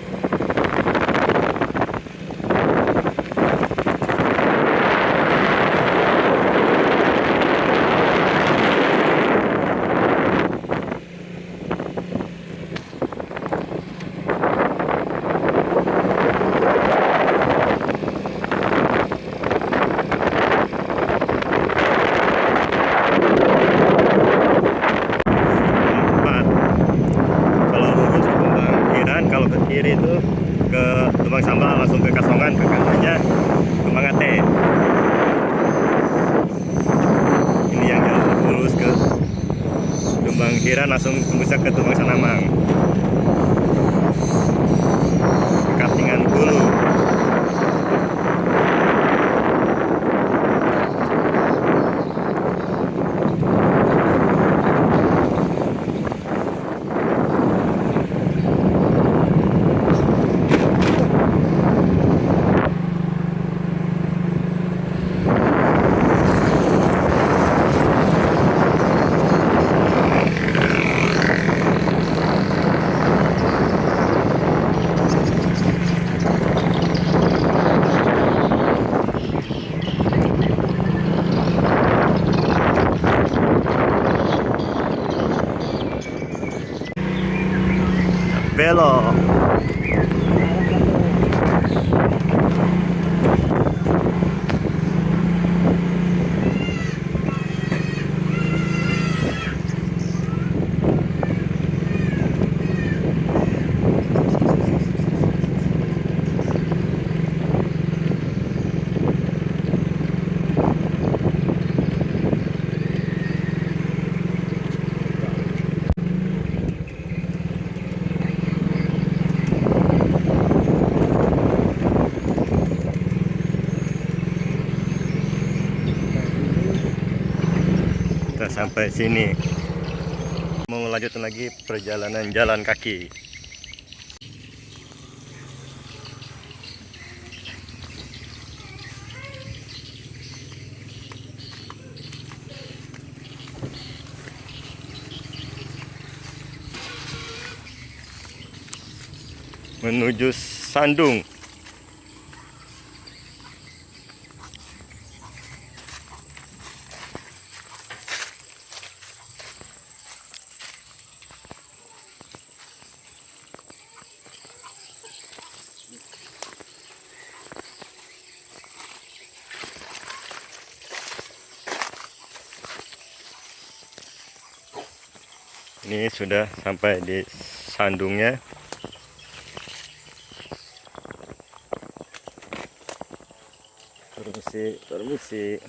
kiri itu ke Tumbang Sambal, langsung ke Kasongan, ke kanannya Tumbang Ate. Ini yang jalan lurus ke Tumbang Hiran, langsung tembusnya ke Tumbang Sanamang. Dekat dengan Hulu. Belok. Kita sampai sini. Mau lanjut lagi perjalanan jalan kaki. Menuju Sandung. Ini sudah sampai di Sandungnya. Permisi, permisi.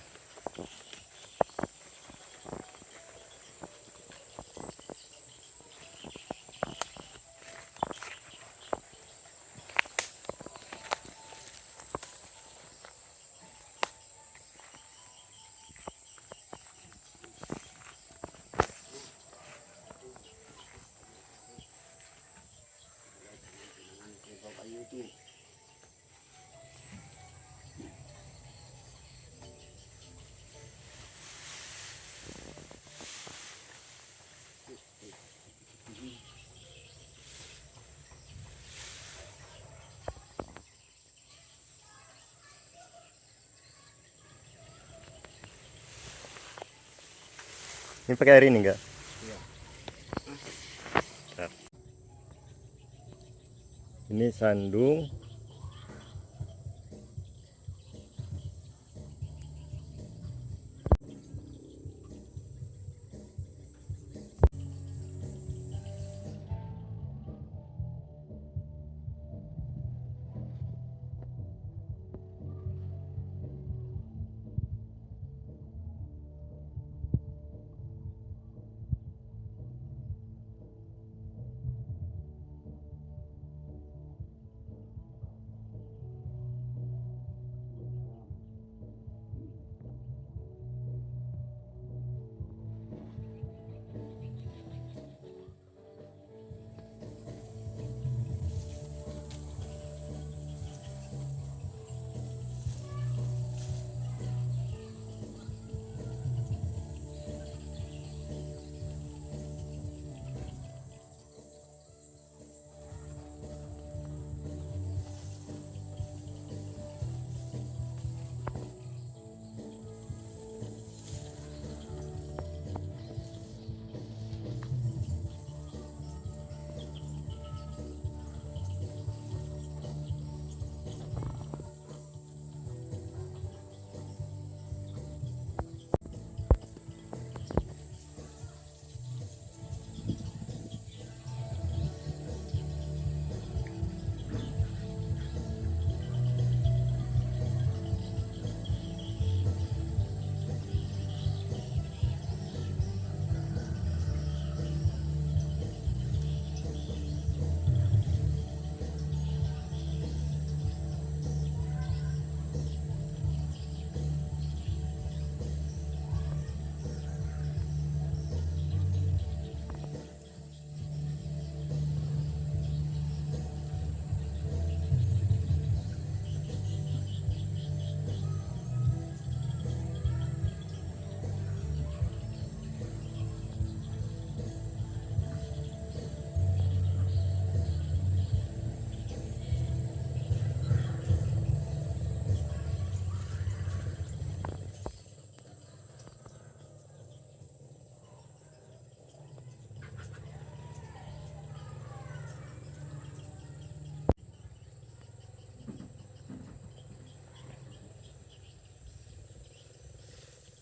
Ini pakai air ini enggak? Iya. Ini Sandung.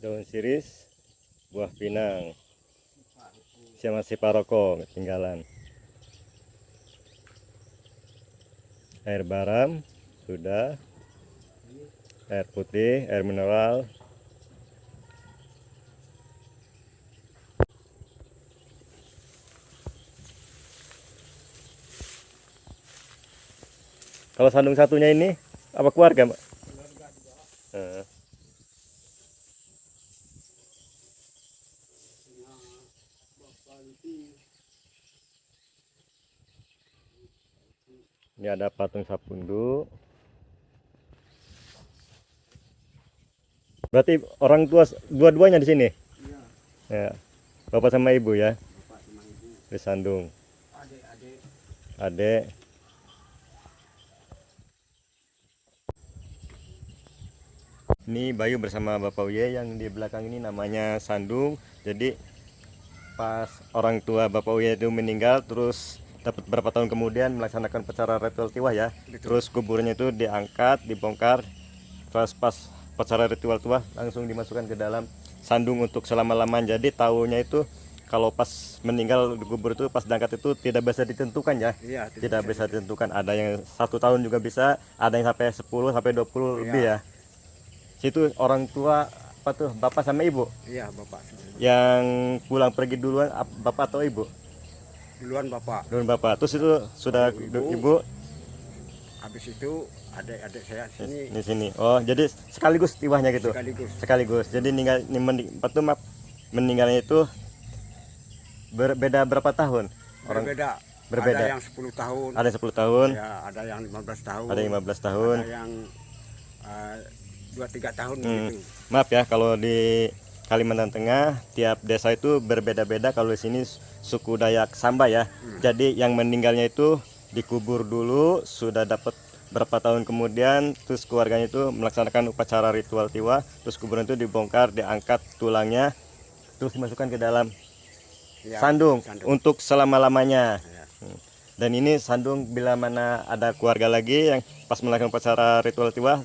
daun siris, buah pinang, sama si paroko ketinggalan. Air garam sudah, air putih, air mineral. Kalau sandung satunya ini apa keluarga, Mbak? Ini ada patung sapundu. Berarti orang tua dua-duanya di sini? Ya. Bapak sama ibu ya? Di sandung. Adek. Ini Bayu bersama Bapak Uye, yang di belakang ini namanya sandung. Jadi pas orang tua Bapak Uye itu meninggal, terus dapat berapa tahun kemudian melaksanakan acara ritual tiwah ya. Terus kuburnya itu diangkat, dibongkar. Terus pas acara ritual tiwah langsung dimasukkan ke dalam sandung untuk selama-lamanya. Jadi tahunya itu kalau pas meninggal dikubur itu pas diangkat itu tidak bisa ditentukan ya. Iya, Tidak bisa ditentukan. Ada yang 1 tahun juga bisa, ada yang sampai 10 sampai 20 lebih ya. Situ orang tua apa tuh, bapak sama ibu? Iya, bapak. Yang pulang pergi duluan bapak atau ibu? Duluan bapak. Duluan bapak. Terus itu sudah ibu. Habis itu adik-adik saya sini. Di sini. Oh, jadi sekaligus tiwahnya gitu. Sekaligus. Jadi meninggalnya itu berbeda berapa tahun? Berbeda. Ada yang 10 tahun. Ada 10 tahun. Ya, ada yang 15 tahun. Ada yang 15 tahun. Ada yang 2-3 tahun gitu. Maaf ya, kalau di Kalimantan Tengah tiap desa itu berbeda-beda. Kalau di sini suku Dayak Samba ya. Jadi yang meninggalnya itu dikubur dulu, sudah dapat berapa tahun kemudian, terus keluarganya itu melaksanakan upacara ritual tiwa, terus kuburan itu dibongkar, diangkat tulangnya, terus dimasukkan ke dalam sandung untuk selama-lamanya. Dan ini sandung bila mana ada keluarga lagi yang pas melakukan upacara ritual tiwa,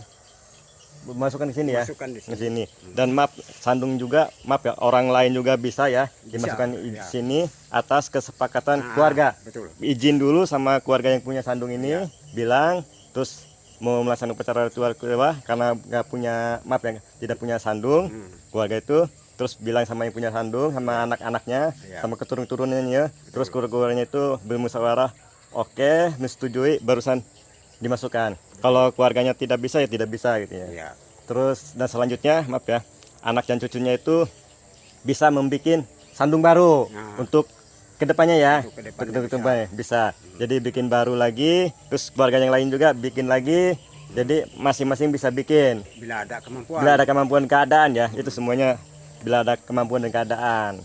masukkan ke sini ya, ke sini. Dan maaf, sandung juga maaf ya, orang lain juga bisa ya dimasukkan di sini atas kesepakatan keluarga. Betul. Izin dulu sama keluarga yang punya sandung ini, bilang terus mau melaksanakan upacara ritual tiwa karena nggak punya, maaf ya, tidak punya sandung. Keluarga itu terus bilang sama yang punya sandung, sama anak-anaknya, sama keturun-turunannya, terus keluarganya itu bermusyawarah, oke, menyetujui, barusan dimasukkan. Kalau keluarganya tidak bisa ya tidak bisa gitu ya. Terus dan selanjutnya maaf ya, anak dan cucunya itu bisa membuat sandung baru untuk kedepannya ya, untuk kedepannya bisa. Jadi bikin baru lagi, terus keluarga yang lain juga bikin lagi. Jadi masing-masing bisa bikin. Bila ada kemampuan. Bila ada kemampuan keadaan ya, itu semuanya bila ada kemampuan dan keadaan.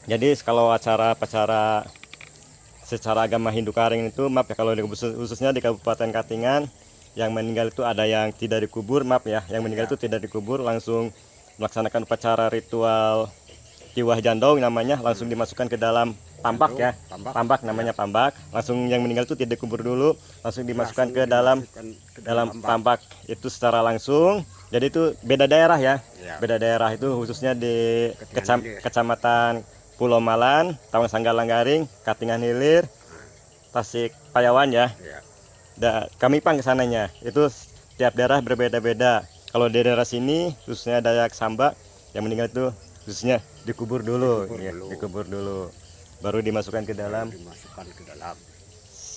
Jadi kalau acara secara agama Hindu Karing itu, maaf ya, kalau khususnya di Kabupaten Katingan, yang meninggal itu ada yang tidak dikubur, maaf ya, yang meninggal itu tidak dikubur, langsung melaksanakan upacara ritual tiwah jandong namanya, langsung dimasukkan ke dalam pambak ya, pambak namanya pambak. Langsung yang meninggal itu tidak dikubur dulu, langsung dimasukkan ke dalam pambak itu secara langsung. Jadi itu beda daerah ya, beda daerah itu khususnya di kecamatan Pulau Malan, Tawang Sanggalang Garing, Katingan Hilir, Tasik Payawan ya. Kami pang ke sananya. Itu tiap daerah berbeda-beda. Kalau di daerah sini khususnya Dayak Samba yang meninggal itu khususnya dikubur dulu, dikubur dulu. Baru dimasukkan ke dalam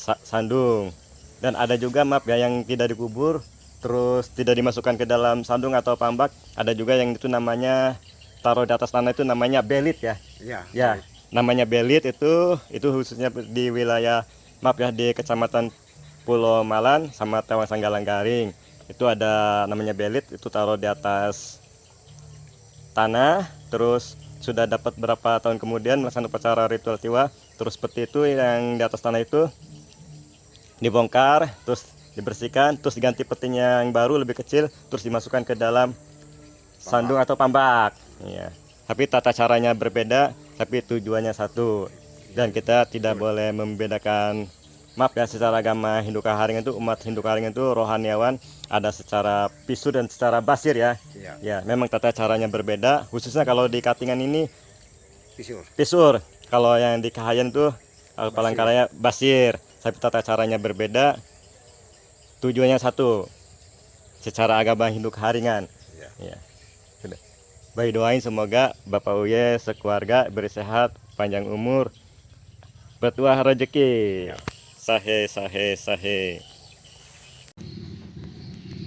sandung. Dan ada juga maaf ya yang tidak dikubur terus tidak dimasukkan ke dalam sandung atau pambak. Ada juga yang itu namanya taruh di atas tanah, itu namanya belit ya. Ya, namanya belit itu khususnya di wilayah maaf ya di Kecamatan Pulau Malan sama Tawang Sanggalang Garing. Itu ada namanya belit, itu taruh di atas tanah, terus sudah dapat berapa tahun kemudian melaksanakan upacara ritual tiwa, terus peti itu yang di atas tanah itu dibongkar, terus dibersihkan, terus diganti petinya yang baru lebih kecil, terus dimasukkan ke dalam sandung atau pambak. Ya. Tapi tata caranya berbeda, tapi tujuannya satu. Dan kita tidak boleh membedakan maaf ya, secara agama Hindu Kaharingan itu, umat Hindu Kaharingan itu rohaniawan ada secara pisu dan secara basir ya. Iya. Ya, memang tata caranya berbeda, khususnya kalau di Katingan ini Pisur. pisur. Kalau yang di Kahayan tuh Palangkaraya basir. Tapi tata caranya berbeda. Tujuannya satu. Secara agama Hindu Kaharingan. Iya. Ya. Sudah. Baik, doain semoga Bapak Uye sekeluarga bersehat, panjang umur, bertuah rezeki. Sahe sahe sahe.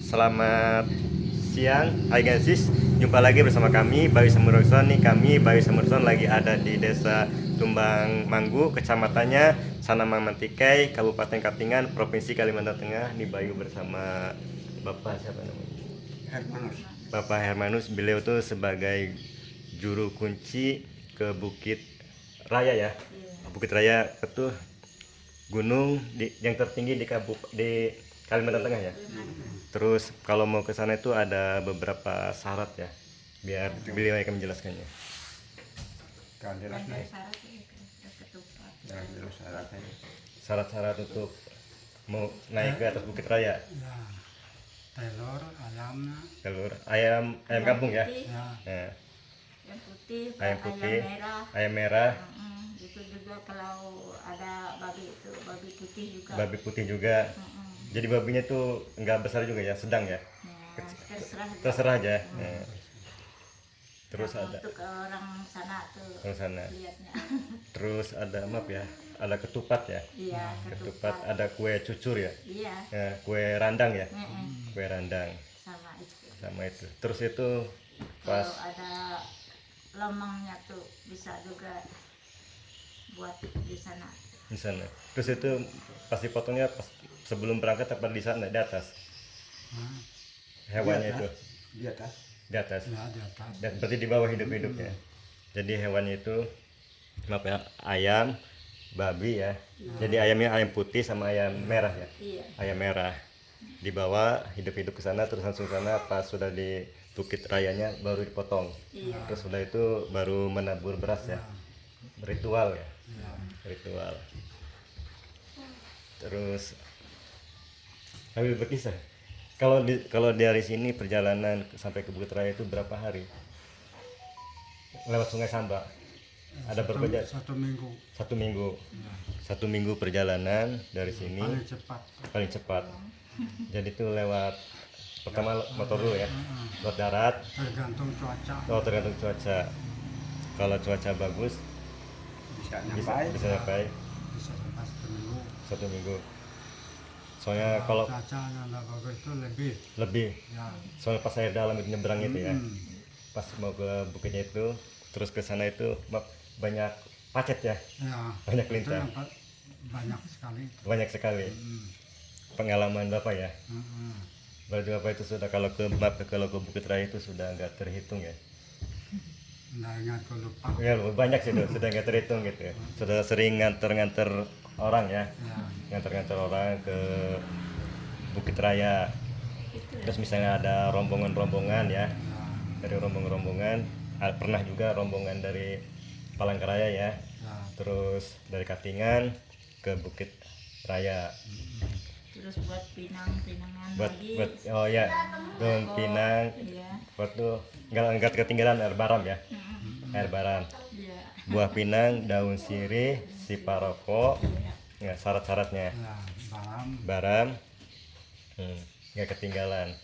Selamat siang, hai guys, jumpa lagi bersama kami Bayu Samurson nih. Kami Bayu Samurson lagi ada di Desa Tumbang Manggu, kecamatannya Sanamang Mantikai, Kabupaten Katingan, Provinsi Kalimantan Tengah. Nih Bayu bersama Bapak siapa namanya? Hermanus. Bapak Hermanus. Beliau tuh sebagai juru kunci ke Bukit Raya ya. Bukit Raya itu gunung yang tertinggi di Kalimantan Tengah ya. Terus kalau mau ke sana itu ada beberapa syarat ya. Biar beliau yang akan menjelaskannya. Syarat-syarat untuk mau naik ke atas Bukit Raya. Ya, telur, ayamnya, Telur, ayam kampung ya. ya, Nah, Yang putih, ayam putih, merah. ayam merah, Itu juga kalau ada babi itu babi putih juga. babi putih juga. Jadi babinya tuh nggak besar juga ya, sedang ya. Ya, terserah. Terserah aja. Nah. Terus Nah, ada untuk orang sana tuh orang sana. lihatnya. Terus ada maaf ya, ada ketupat ya. Iya, Ketupat, ada kue cucur ya. Iya, Ya, kue randang ya. mm-mm, Kue randang sama itu. sama itu. Terus itu pas Kalau ada lemangnya tuh bisa juga buat di sana. di sana. Terus itu pasti potongnya pas sebelum berangkat apa di sana di atas nah, hewannya itu Di atas. di atas. ya di atas. Dan berarti di bawah hidup-hidupnya. Jadi hewannya itu maaf ya, ayam, babi ya. Jadi ayamnya ayam putih sama ayam merah ya. Iya. Ayam merah dibawa hidup-hidup ke sana, terus langsung sana pas sudah di Bukit Rayanya baru dipotong. Iya. Terus sudah itu baru menabur beras ya. Ritual ya. Ya, Ritual. Terus sambil berkisah. Kalau dari sini perjalanan sampai ke Bukit Raya itu berapa hari? Lewat Sungai Samba. Ada berapa jam? 1 minggu 1 minggu. 1 minggu perjalanan dari sini paling cepat. paling cepat. Jadi itu lewat pertama motor dulu ya. Lewat darat. Tergantung cuaca. Oh, tergantung cuaca. Kalau cuaca bagus Bisa bisa nyampai. sampai Bisa sampai 1 minggu. 1 minggu. Soalnya kalau Cuaca yang nggak bagus itu lebih, ya. soalnya pas air dalam itu nyebrang itu ya. Hmm. Pas mau ke bukitnya itu, terus ke sana itu banyak pacet ya, Ya, banyak itu lintah, yang banyak sekali. banyak sekali. Hmm. Pengalaman Bapak ya. Hmm. Berarti Bapak itu sudah kalau ke Bukit Raya itu sudah nggak terhitung ya. Nggak ingat, aku lupa. Ya banyak sih itu, sudah nggak terhitung gitu ya. Sudah sering nganter orang ya, Ya, nganter orang ke Bukit Raya. Terus misalnya ada rombongan-rombongan ya, ya, dari rombongan-rombongan, pernah juga rombongan dari Palangkaraya ya, ya. terus dari Katingan ke Bukit Raya Terus buat pinangan buat lagi. oh ya, daun pinang, Iya. buat tuh nggak ketinggalan air baram ya, air baram, Iya. buah pinang, daun sirih, siparoko, ya syarat-syaratnya, Ya, balam. baram, nggak ketinggalan.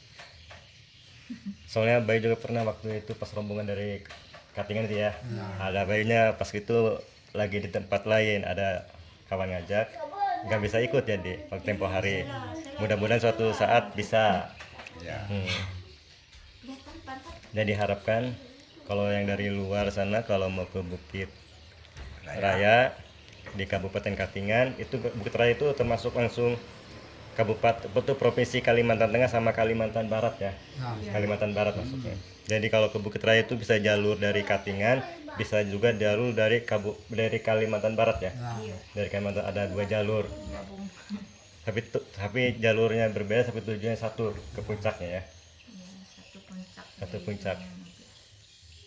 Soalnya Bayu juga pernah waktu itu pas rombongan dari Katingan itu ya, ada Bayunya pas itu lagi di tempat lain, ada kawan ngajak, nggak bisa ikut jadi waktu tempo hari. Mudah-mudahan suatu saat bisa. Ya. Jadi harapkan kalau yang dari luar sana kalau mau ke Bukit Raya di Kabupaten Katingan itu, Bukit Raya itu termasuk langsung Kabupaten itu Provinsi Kalimantan Tengah sama Kalimantan Barat ya. Ya, Kalimantan Barat maksudnya. Jadi kalau ke Bukit Raya itu bisa jalur dari Katingan, bisa juga jalur dari Kalimantan Barat ya. ya, Dari Kalimantan ada 2 jalur. Tapi jalurnya berbeda tapi tujuannya satu, ke puncaknya ya. Satu puncak. Satu puncak.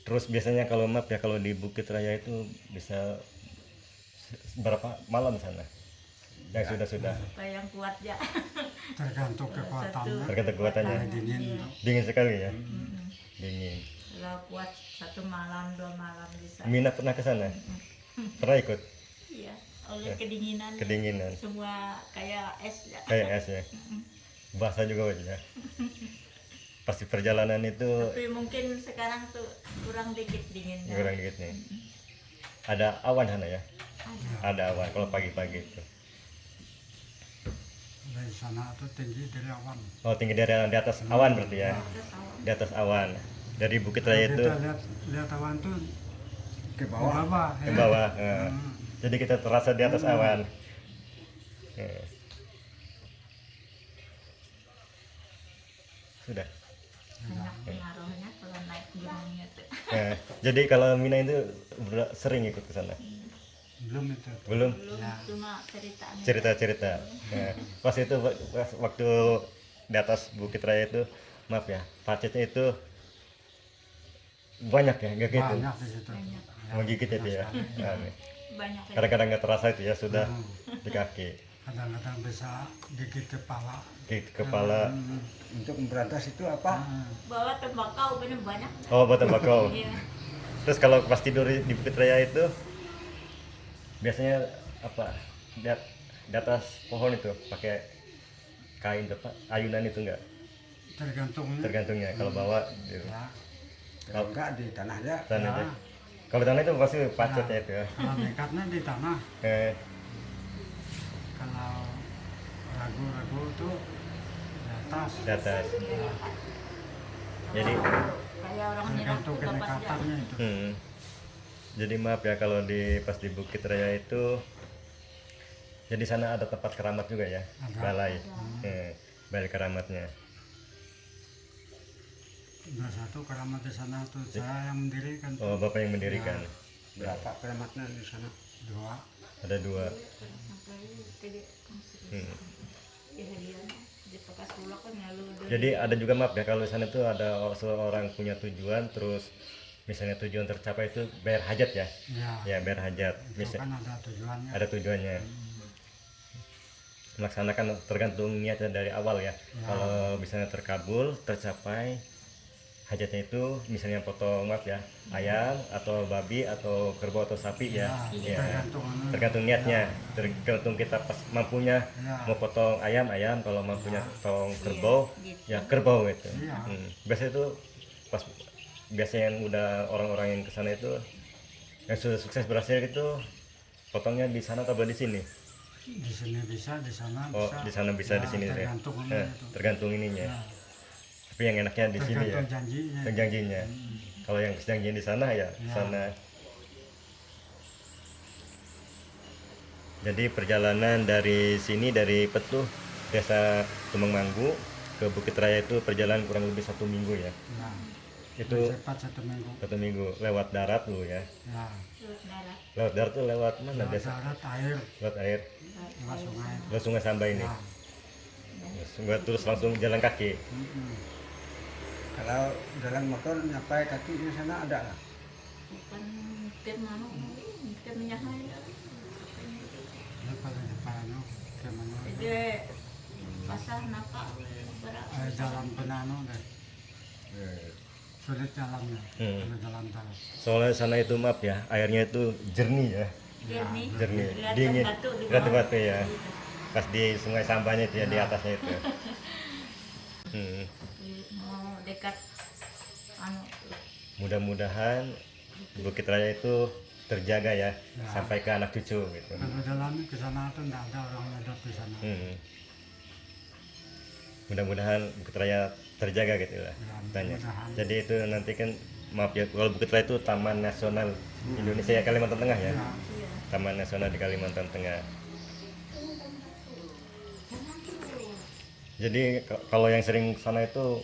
Terus biasanya kalau map ya kalau di Bukit Raya itu bisa berapa malam sana? Yang sudah Apa yang kuat ya. tergantung kekuatannya. tergantung kekuatannya. Dingin tuh. Dingin sekali ya. Dingin. Kalau kuat 1 malam 2 malam bisa. Mina pernah ke sana? Pernah ikut? Iya, oleh kedinginan. Kedinginan. Semua kayak es ya. Kayak es ya. Basah juga wajahnya. Pasti perjalanan itu Tapi mungkin sekarang tuh kurang dikit dinginnya. kurang dikit nih. Ada awan sana ya? Ada awan kalau pagi-pagi itu. Dari sana tuh tinggi dari awan. Oh, tinggi dari di atas awan berarti ya. Di atas awan. Dari Bukit Raya itu Kita lihat awan tuh Ke ke bawah. bawah. ke ya. bawah. Jadi kita terasa di atas awan. Sudah. Banyak pengaruhnya kalau naik gunungnya tuh. Jadi kalau Mina itu sering ikut ke sana? Belum itu. Belum? Belum cuma ceritanya. Cerita-cerita. Pas itu pas waktu di atas Bukit Raya itu, maaf ya, pacetnya itu banyak ya, nggak gitu? Banyak di situ. Menggigit itu ya. Banyak ya. Kadang-kadang nggak terasa itu ya, sudah di kaki, Kadang-kadang bisa gigit kepala. di kepala. Untuk memberantas itu apa? Bawa tembakau bener banyak. Oh, buat tembakau. Iya. Terus kalau pas tidur di Bukit Raya itu biasanya apa? Di atas pohon itu pakai kain apa? Ayunan itu enggak? Tergantungnya. Kalau bawa gitu. Ya. Kalau enggak di tanah aja. Tanah Ya. aja. Kalau tanah itu pasti pacetnya itu ya. Kalau nekatnya di tanah. Eh, Kalau ragu-ragu tuh di atas. di atas. Jadi Kayak orang nyerah Tergantung tuh dapat kenekatannya itu. Jadi maaf ya kalau pas di Bukit Raya itu, jadi sana ada tempat keramat juga ya, Ada. balai, balai keramatnya. Ada satu keramat di sana tuh saya yang mendirikan. Oh, bapak yang mendirikan. Berapa keramatnya di sana? 2. Ada 2. Jadi ada juga maaf ya kalau di sana tuh ada seorang punya tujuan, terus misalnya tujuan tercapai itu bayar hajat ya, Ya. ya bayar hajat. Itu kan ada tujuannya. Ada tujuannya. Melaksanakan tergantung niatnya dari awal ya. Kalau misalnya terkabul, tercapai hajatnya itu misalnya potong maaf ya, ayam atau babi atau kerbau atau sapi ya. Ya. Tergantung niatnya. Tergantung kita pas mampunya mau potong ayam, kalau mampunya potong kerbau ya kerbau itu. Biasanya itu pas biasanya yang udah orang-orang yang kesana itu yang sudah sukses berhasil itu potongnya di sana atau di sini? Di sini bisa, di sana Oh, bisa. di sana bisa, di sini ya. Tergantung itu. Tergantung ininya. Ya. Tapi yang enaknya di sini ya. Tergantung janjinya. Tergantung janjinya. Kalau yang janjinya di sana ya, di sana. Jadi perjalanan dari sini dari Petuh desa Tumengmanggu ke Bukit Raya itu perjalanan kurang lebih 1 minggu ya. Ya. Itu Cepat 1 minggu. 1 minggu lewat darat dulu ya. Ya. Lewat darat tuh lewat mana Lewat desa? darat, air, Lewat air. lewat sungai. Lewat Sungai Samba ini. Ya. Terus langsung jalan kaki. Kalau jalan motor nyampe kaki di sana ada lah. Bukan tim mana, tim nyahai. Ya pada depan ke mana? Jadi pasar napa berapa? Jalan Benano deh. Sulit jalannya. Kalau jalan darat. Soalnya sana itu maaf ya, airnya itu jernih ya. Jernih, Jernih, kelihatan dingin, batu di kelihatan bawah. batu ya. Pas di Sungai Sambanya itu ya, di atasnya itu. Mau dekat anu Mudah-mudahan Bukit Raya itu terjaga ya, sampai ke anak cucu gitu. Kalau jalan ke sana tuh nggak ada orang nyedot di sana. Mudah-mudahan Bukit Raya terjaga gitu lah. Tanya. Jadi itu nanti kan maaf ya, kalau Bukit Raya itu Taman Nasional Indonesia ya, Kalimantan Tengah ya. Taman Nasional di Kalimantan Tengah. Jadi kalau yang sering sana itu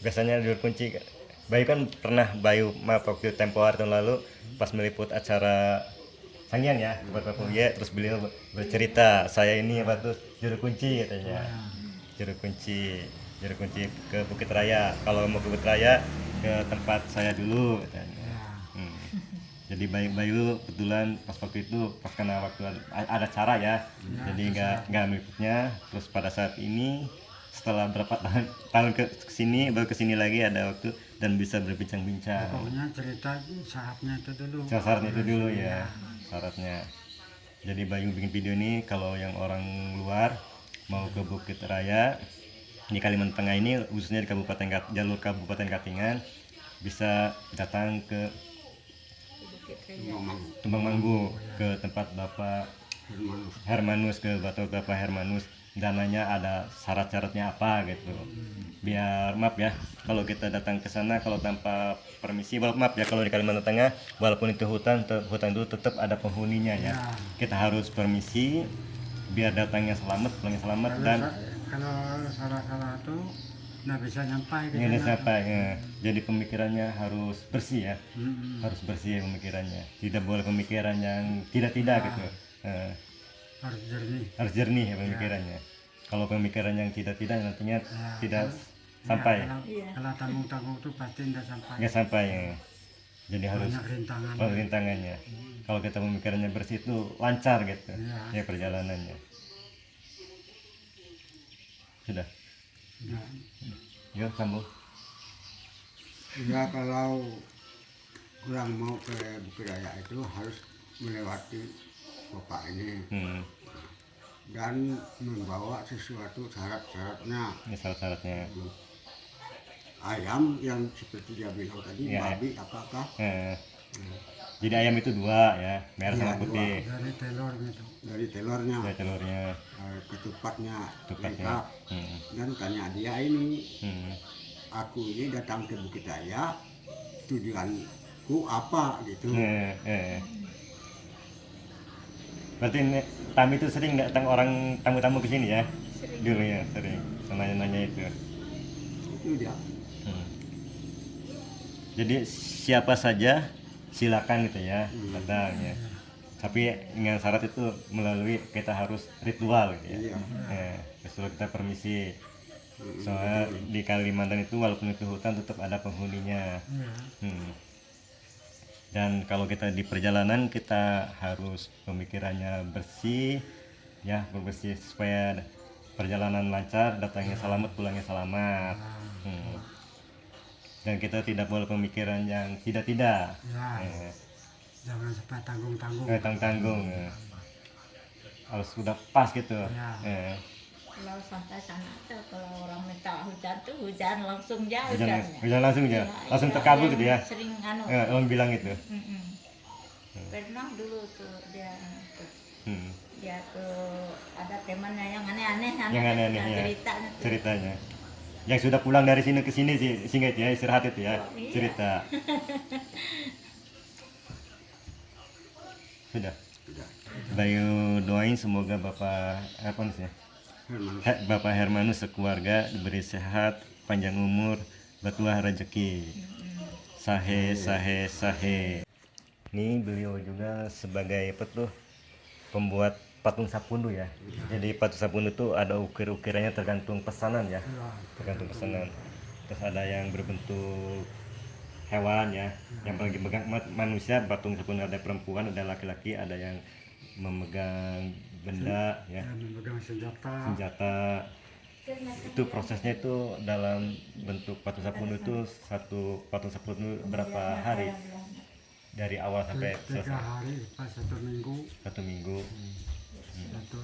biasanya di kunci. Bayu kan pernah maaf waktu tempo hari tahun lalu pas meliput acara Sangian ya buat Bapak ya, terus beliau bercerita saya ini apa tuh juru kunci katanya. Juru kunci ke Bukit Raya. Kalau mau ke Bukit Raya ke tempat saya dulu katanya. Jadi Bayu kebetulan pas waktu itu pas karena waktu ada acara ya, jadi nggak meliputnya. Terus pada saat ini setelah berapa tahun ke sini baru ke sini lagi ada waktu dan bisa berbincang-bincang. Pokoknya cerita syaratnya itu dulu. Syaratnya itu dulu ya, syaratnya. Jadi Bayu bikin video ini kalau yang orang luar mau ke Bukit Raya di Kalimantan Tengah ini, khususnya di jalur Kabupaten Katingan, bisa datang ke Tumbang Manggu, ke tempat Bapak Hermanus, ke Bapak Hermanus. Dananya ada syarat-syaratnya apa gitu. Biar maaf ya, kalau kita datang ke sana kalau tanpa permisi, maaf ya kalau di Kalimantan Tengah walaupun itu hutan itu tetap ada penghuninya ya. Kita harus permisi biar datangnya selamat, pulangnya selamat, dan Kalau salah-salah itu nggak bisa nyampai ke ini sana. sampai jadi pemikirannya harus bersih ya, harus bersih pemikirannya, tidak boleh pemikiran yang tidak gitu. Harus jernih. Harus jernih ya pemikirannya. Kalau pemikiran yang tidak nantinya tidak sampai, Kalau tanggung-tanggung itu pasti nggak sampai. nggak sampai ya. Jadi harus Banyak rintangan. rintangannya. Kalau kita pemikirannya bersih itu lancar gitu Iya. ya perjalanannya. Sudah, Nah, yuk sambung. Ya kalau kurang mau ke Bukit Raya itu harus melewati bapak ini dan membawa sesuatu syarat-syaratnya. Ini syarat-syaratnya. Ayam yang seperti dia bilang tadi, Ya. babi apakah Jadi ayam itu dua ya, merah sama Iya, putih. dari telur gitu. dari telurnya, Ada telurnya, ketupatnya ketupatnya. lengkap. Dan tanya dia ini, Hmm. aku ini datang ke Bukit Raya, tujuanku apa gitu. Berarti tamu itu sering datang orang tamu-tamu ke sini ya? Dulu ya, sering. Nanya-nanya itu. Itu dia. Jadi siapa saja silakan gitu ya, datang ya. Tapi dengan syarat itu melalui kita harus ritual gitu ya. Iya. Setelah kita permisi. Soalnya di Kalimantan itu walaupun itu hutan tetap ada penghuninya. Dan kalau kita di perjalanan kita harus pemikirannya bersih ya, bersih supaya perjalanan lancar, datangnya selamat, pulangnya selamat. Dan kita tidak boleh pemikiran yang tidak Ya. Jangan sampai tanggung-tanggung. tanggung ya. Harus sudah pas gitu. Ya. Kalau sampai sana tuh kalau orang minta hujan tuh hujan langsung ya Hujan, hujannya. hujan langsung ya, Iya, langsung iya, terkabul yang gitu ya. Sering anu. Orang bilang itu. Pernah dulu tuh dia dia tuh ada temannya yang aneh-aneh, Yang aneh-aneh ya. ceritanya tuh. Ceritanya. Yang sudah pulang dari sini ke sini sih, singgah ya, istirahat itu ya, iya. cerita. Sudah. Bayu doain semoga Bapak Hermanus ya. Bapak Hermanus sekeluarga diberi sehat, panjang umur, bertuah rezeki. Sahe sahe sahe. Ini beliau juga sebagai pembuat patung sapundu ya. Jadi patung sapundu itu ada ukir-ukirannya tergantung pesanan ya. Tergantung pesanan. Terus ada yang berbentuk hewan ya, yang paling dipegang manusia, patung sapundu ada perempuan, ada laki-laki, ada yang memegang benda ya, Memegang senjata. Itu prosesnya itu dalam bentuk patung sapundu itu satu patung sapundu berapa hari dari awal sampai 3 selesai? hari pas 1 minggu. 1 minggu.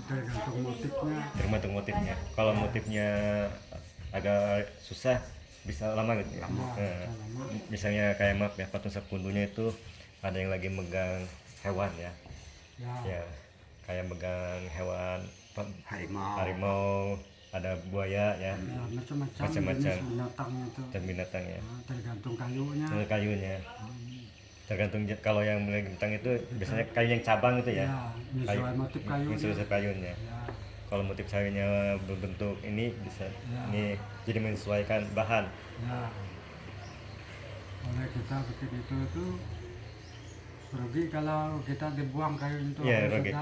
Tergantung motifnya. Tergantung motifnya. Kalau motifnya agak susah bisa lama gitu ya. Misalnya kayak maaf ya, patung sapundunya itu ada yang lagi megang hewan ya. Ya, kayak megang hewan harimau, ada buaya ya, Macam-macam jenis binatangnya itu. dan binatangnya. Tergantung kayunya. Kayunya. Tergantung kalau yang bintang itu biasanya kayu yang cabang itu ya. Menyesuaikan motif kayunya. Menyesuaikan kayunya. Kalau motif kayunya berbentuk ini bisa ini jadi menyesuaikan bahan. Ya. Oleh kita bikin itu rugi kalau kita dibuang kayu itu Iya, harus rugi.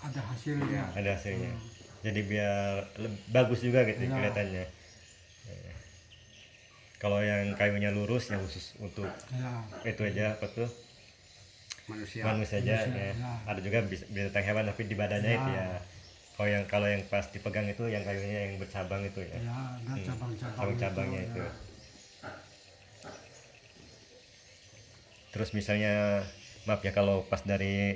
ada hasilnya. Ada hasilnya. Jadi biar bagus juga gitu Ya. kelihatannya. Kalau yang kayunya lurus yang khusus untuk Ya. itu aja apa tuh manusia. aja ya. Ada juga binatang hewan tapi di badannya itu ya. Kalau yang pas dipegang itu yang kayunya yang bercabang itu ya. Ya, ada cabang-cabang. Cabang-cabangnya itu. Ya. Terus misalnya maaf ya kalau pas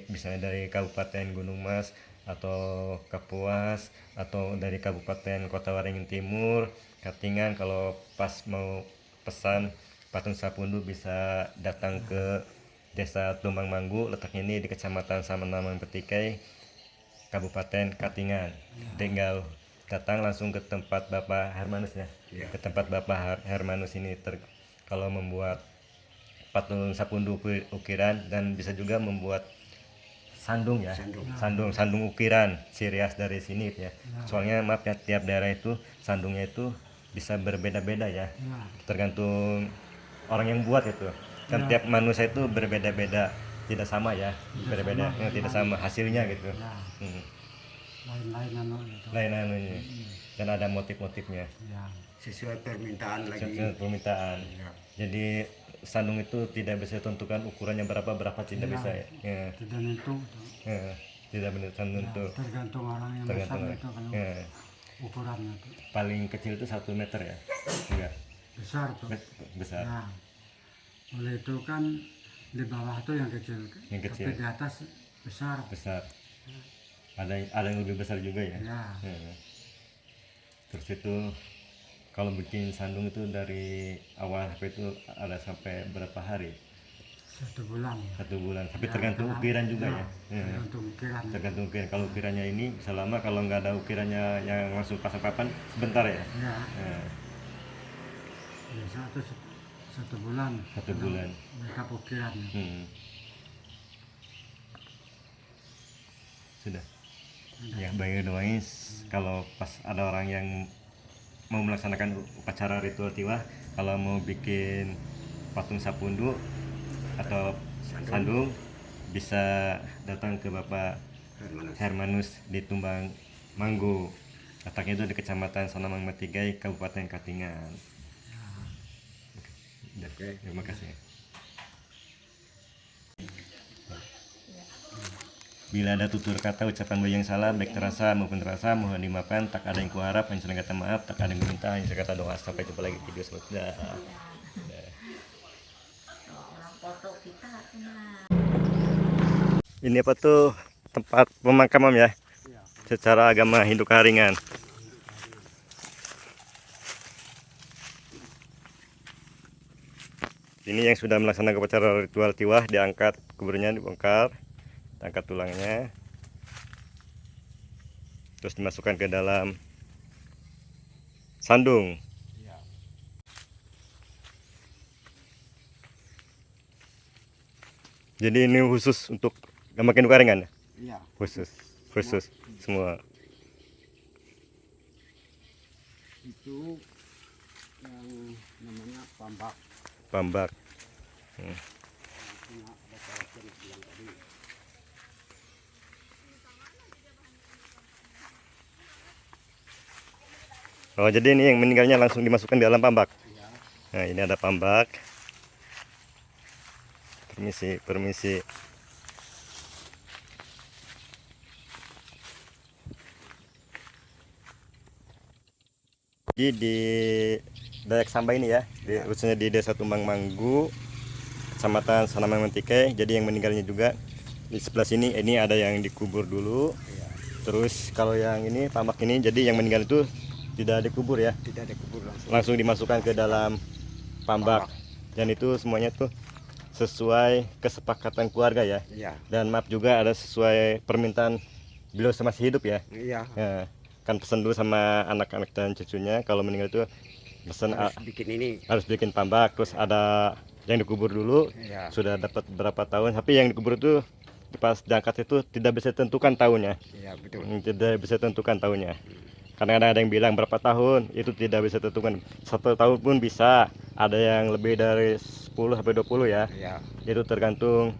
misalnya dari Kabupaten Gunung Mas atau Kapuas atau dari Kabupaten Kota Waringin Timur, Katingan, kalau pas mau pesan patung Sapundu bisa datang ke Desa Tumbang Manggu, letaknya ini di Kecamatan Samanamang Petikai, Kabupaten Katingan. Tinggal datang langsung ke tempat Bapak Hermanus ya. Ke tempat Bapak Hermanus ini kalau membuat patung Sapundu ukiran dan bisa juga membuat sandung ya. Sandung ukiran ciri khas dari sini ya. Soalnya maaf ya, tiap daerah itu sandungnya itu bisa berbeda-beda ya. Tergantung orang yang buat itu. Kan tiap manusia itu berbeda-beda, tidak sama ya. Berbeda, tidak sama hasilnya gitu. Lain anunya. Dan ada motif-motifnya. Sesuai permintaan lagi. Sesuai permintaan. Jadi sandung itu tidak bisa ditentukan ukurannya berapa tidak bisa ya. Tidak nentu. Tidak benar sandung itu. Tergantung orang yang Tergantung besar orang. itu kalau ukurannya itu Paling kecil itu 1 meter ya. Enggak. besar tuh. Besar. Nah, oleh itu kan di bawah tuh yang kecil. Yang kecil. Tapi di atas besar. Besar. Ada yang lebih besar juga ya. Ya. Terus itu kalau bikin sandung itu dari awal sampai itu ada sampai berapa hari? 1 bulan. 1 bulan. Tapi tergantung ukiran juga ya. Tergantung ukiran. Tergantung ukiran. Kalau ukirannya ini bisa lama, kalau nggak ada ukirannya yang langsung pasang papan sebentar ya. Ya. Biasa tuh 1 bulan. 1 bulan. Mereka ukiran. Sudah. Ya bagi doain kalau pas ada orang yang mau melaksanakan upacara ritual tiwah, kalau mau bikin patung Sapundu atau sandung bisa datang ke Bapak Hermanus di Tumbang Manggu. Letaknya itu di Kecamatan Sanamang Metigai, Kabupaten Katingan. Oke, terima kasih. Bila ada tutur kata ucapan baik yang salah, baik terasa maupun terasa, mohon dimaafkan. Tak ada yang kuharap, hanya saling kata maaf. Tak ada yang meminta, hanya kata doa. Sampai jumpa lagi video selanjutnya. Orang foto kita kena. Ini apa tuh, tempat pemakaman ya, secara agama Hindu Kaharingan. Ini yang sudah melaksanakan upacara ritual tiwah, diangkat kuburnya, dibongkar, angkat tulangnya, terus dimasukkan ke dalam sandung. Jadi ini khusus untuk Gama Hindu Kaharingan? Iya. Khusus semua. Itu yang namanya pambak. Pambak. Oh, jadi ini yang meninggalnya langsung dimasukkan di dalam pambak. Nah, ini ada pambak. Permisi. Jadi di Dayak Samba ini ya, khususnya di Desa Tumbang Manggu, Kecamatan Sanamang Mentikai. Jadi yang meninggalnya juga di sebelah sini, ini ada yang dikubur dulu. Terus kalau yang ini pambak ini, jadi yang meninggal itu tidak dikubur ya, Tidak dikubur langsung dimasukkan ke dalam pambak. Dan itu semuanya tuh sesuai kesepakatan keluarga ya. Iya. Dan maaf juga ada sesuai permintaan beliau masih hidup ya. Iya. Ya, kan pesan dulu sama anak-anak dan cucunya kalau meninggal itu pesan Bikin ini. harus bikin pambak. Terus ada yang dikubur dulu, Iya. sudah dapat berapa tahun, tapi yang dikubur itu pas diangkat itu tidak bisa tentukan tahunnya. Iya betul. Tidak bisa tentukan tahunnya. Kadang-kadang ada yang bilang berapa tahun, itu tidak bisa tentukan. 1 tahun pun bisa, ada yang lebih dari 10 sampai 20 ya. Iya. Itu tergantung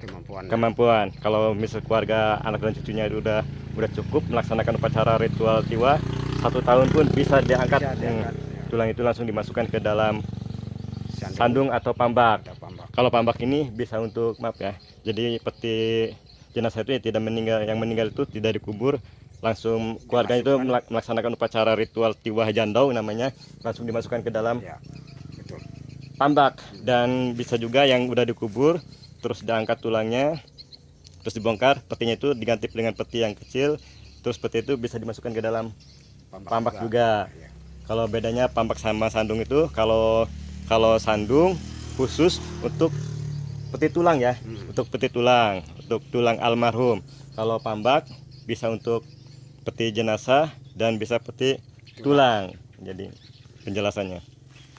Kemampuan. kemampuan. Kalau misal keluarga anak dan cucunya itu udah cukup melaksanakan upacara ritual tiwa, 1 tahun pun bisa diangkat. Bisa diangkat, Tulang itu langsung dimasukkan ke dalam sandung atau pambak. Ada pambak. Kalau pambak ini bisa untuk maaf ya, Jadi peti jenazah itu ya tidak meninggal, yang meninggal itu tidak dikubur, langsung keluarga itu melaksanakan upacara ritual tiwah jandau namanya, langsung dimasukkan ke dalam Ya, betul. tambak. Dan bisa juga yang udah dikubur terus diangkat tulangnya, terus dibongkar, petinya itu diganti dengan peti yang kecil, terus peti itu bisa dimasukkan ke dalam tambak juga. Ya. Kalau bedanya pambak sama sandung itu, kalau sandung khusus untuk peti tulang ya, untuk peti tulang, untuk tulang almarhum. Kalau pambak bisa untuk peti jenazah dan bisa peti tulang. Jadi penjelasannya.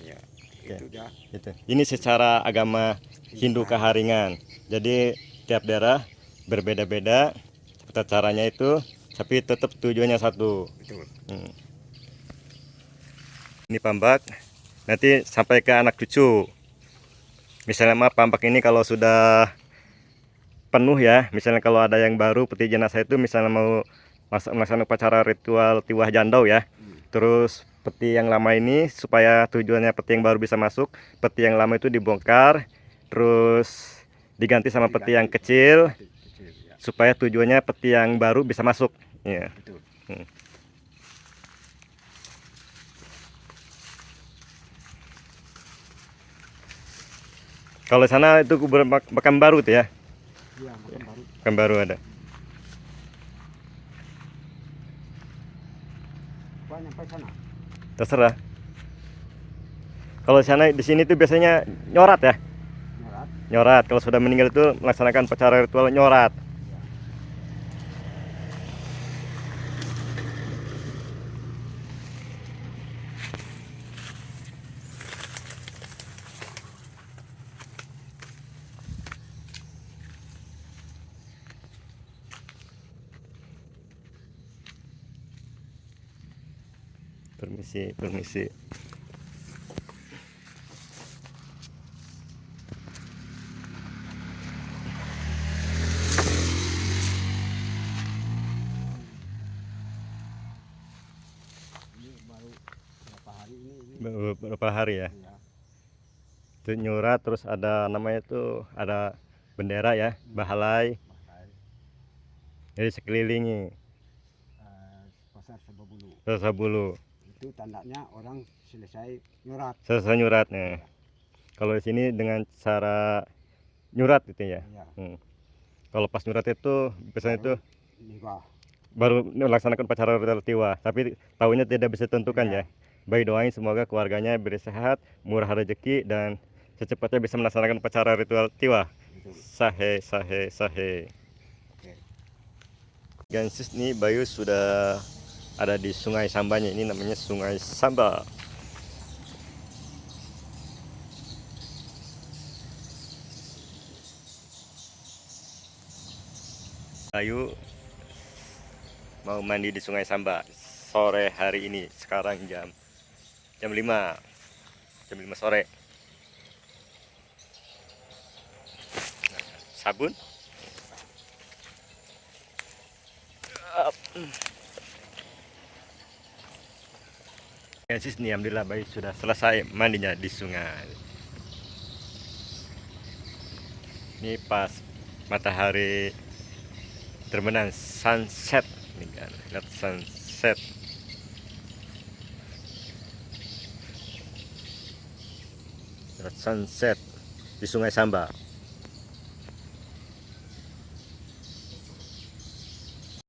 Ya, Oke. itu dah. Gitu. Ini secara agama Hindu Kaharingan. Jadi tiap daerah berbeda-beda tata caranya itu, tapi tetap tujuannya satu. Betul. Ini pambak, nanti sampai ke anak cucu. Misalnya pambak ini kalau sudah penuh ya, misalnya kalau ada yang baru peti jenazah itu, misalnya mau melaksanakan upacara ritual tiwah jandau ya, terus peti yang lama ini supaya tujuannya peti yang baru bisa masuk, peti yang lama itu dibongkar, terus diganti sama peti yang kecil, Ya, supaya tujuannya peti yang baru bisa masuk. Ya. betul. Kalau sana itu kuburan makam baru tuh ya, Ya, makam baru. makam baru ada. Pak, nyampe sana. Terserah. Kalau sana di sini tuh biasanya nyorat ya. Nyorat. Nyorat. Kalau sudah meninggal itu melaksanakan upacara ritual nyorat. Permisi, permisi. Berapa hari ini? Beberapa hari ya. Ya. Itu nyurat, terus ada namanya itu ada bendera ya, bahalai. Jadi sekelilingi Pasar Sababulu. Sabulu. Itu tandanya orang selesai nyorat. Selesai nyuratnya. Kalau di sini dengan cara nyurat gitu ya. Ya. Kalau pas nyurat itu biasanya itu Nikah. baru melaksanakan upacara ritual tiwa, tapi tahunnya tidak bisa ditentukan ya. Baik doain semoga keluarganya bersehat, murah rezeki, dan secepatnya bisa melaksanakan upacara ritual tiwa. Betul. Sahe, sahe, sahe. Oke. Gansis nih Bayu sudah ada di Sungai Sambanya, ini namanya Sungai Samba. Bayu mau mandi di Sungai Samba sore hari ini, sekarang jam 5 sore. Sabun Gansis nih, alhamdulillah Bayu sudah selesai mandinya di sungai. Ini pas matahari terbenam, sunset nih kan, lihat sunset. Lihat sunset di Sungai Samba.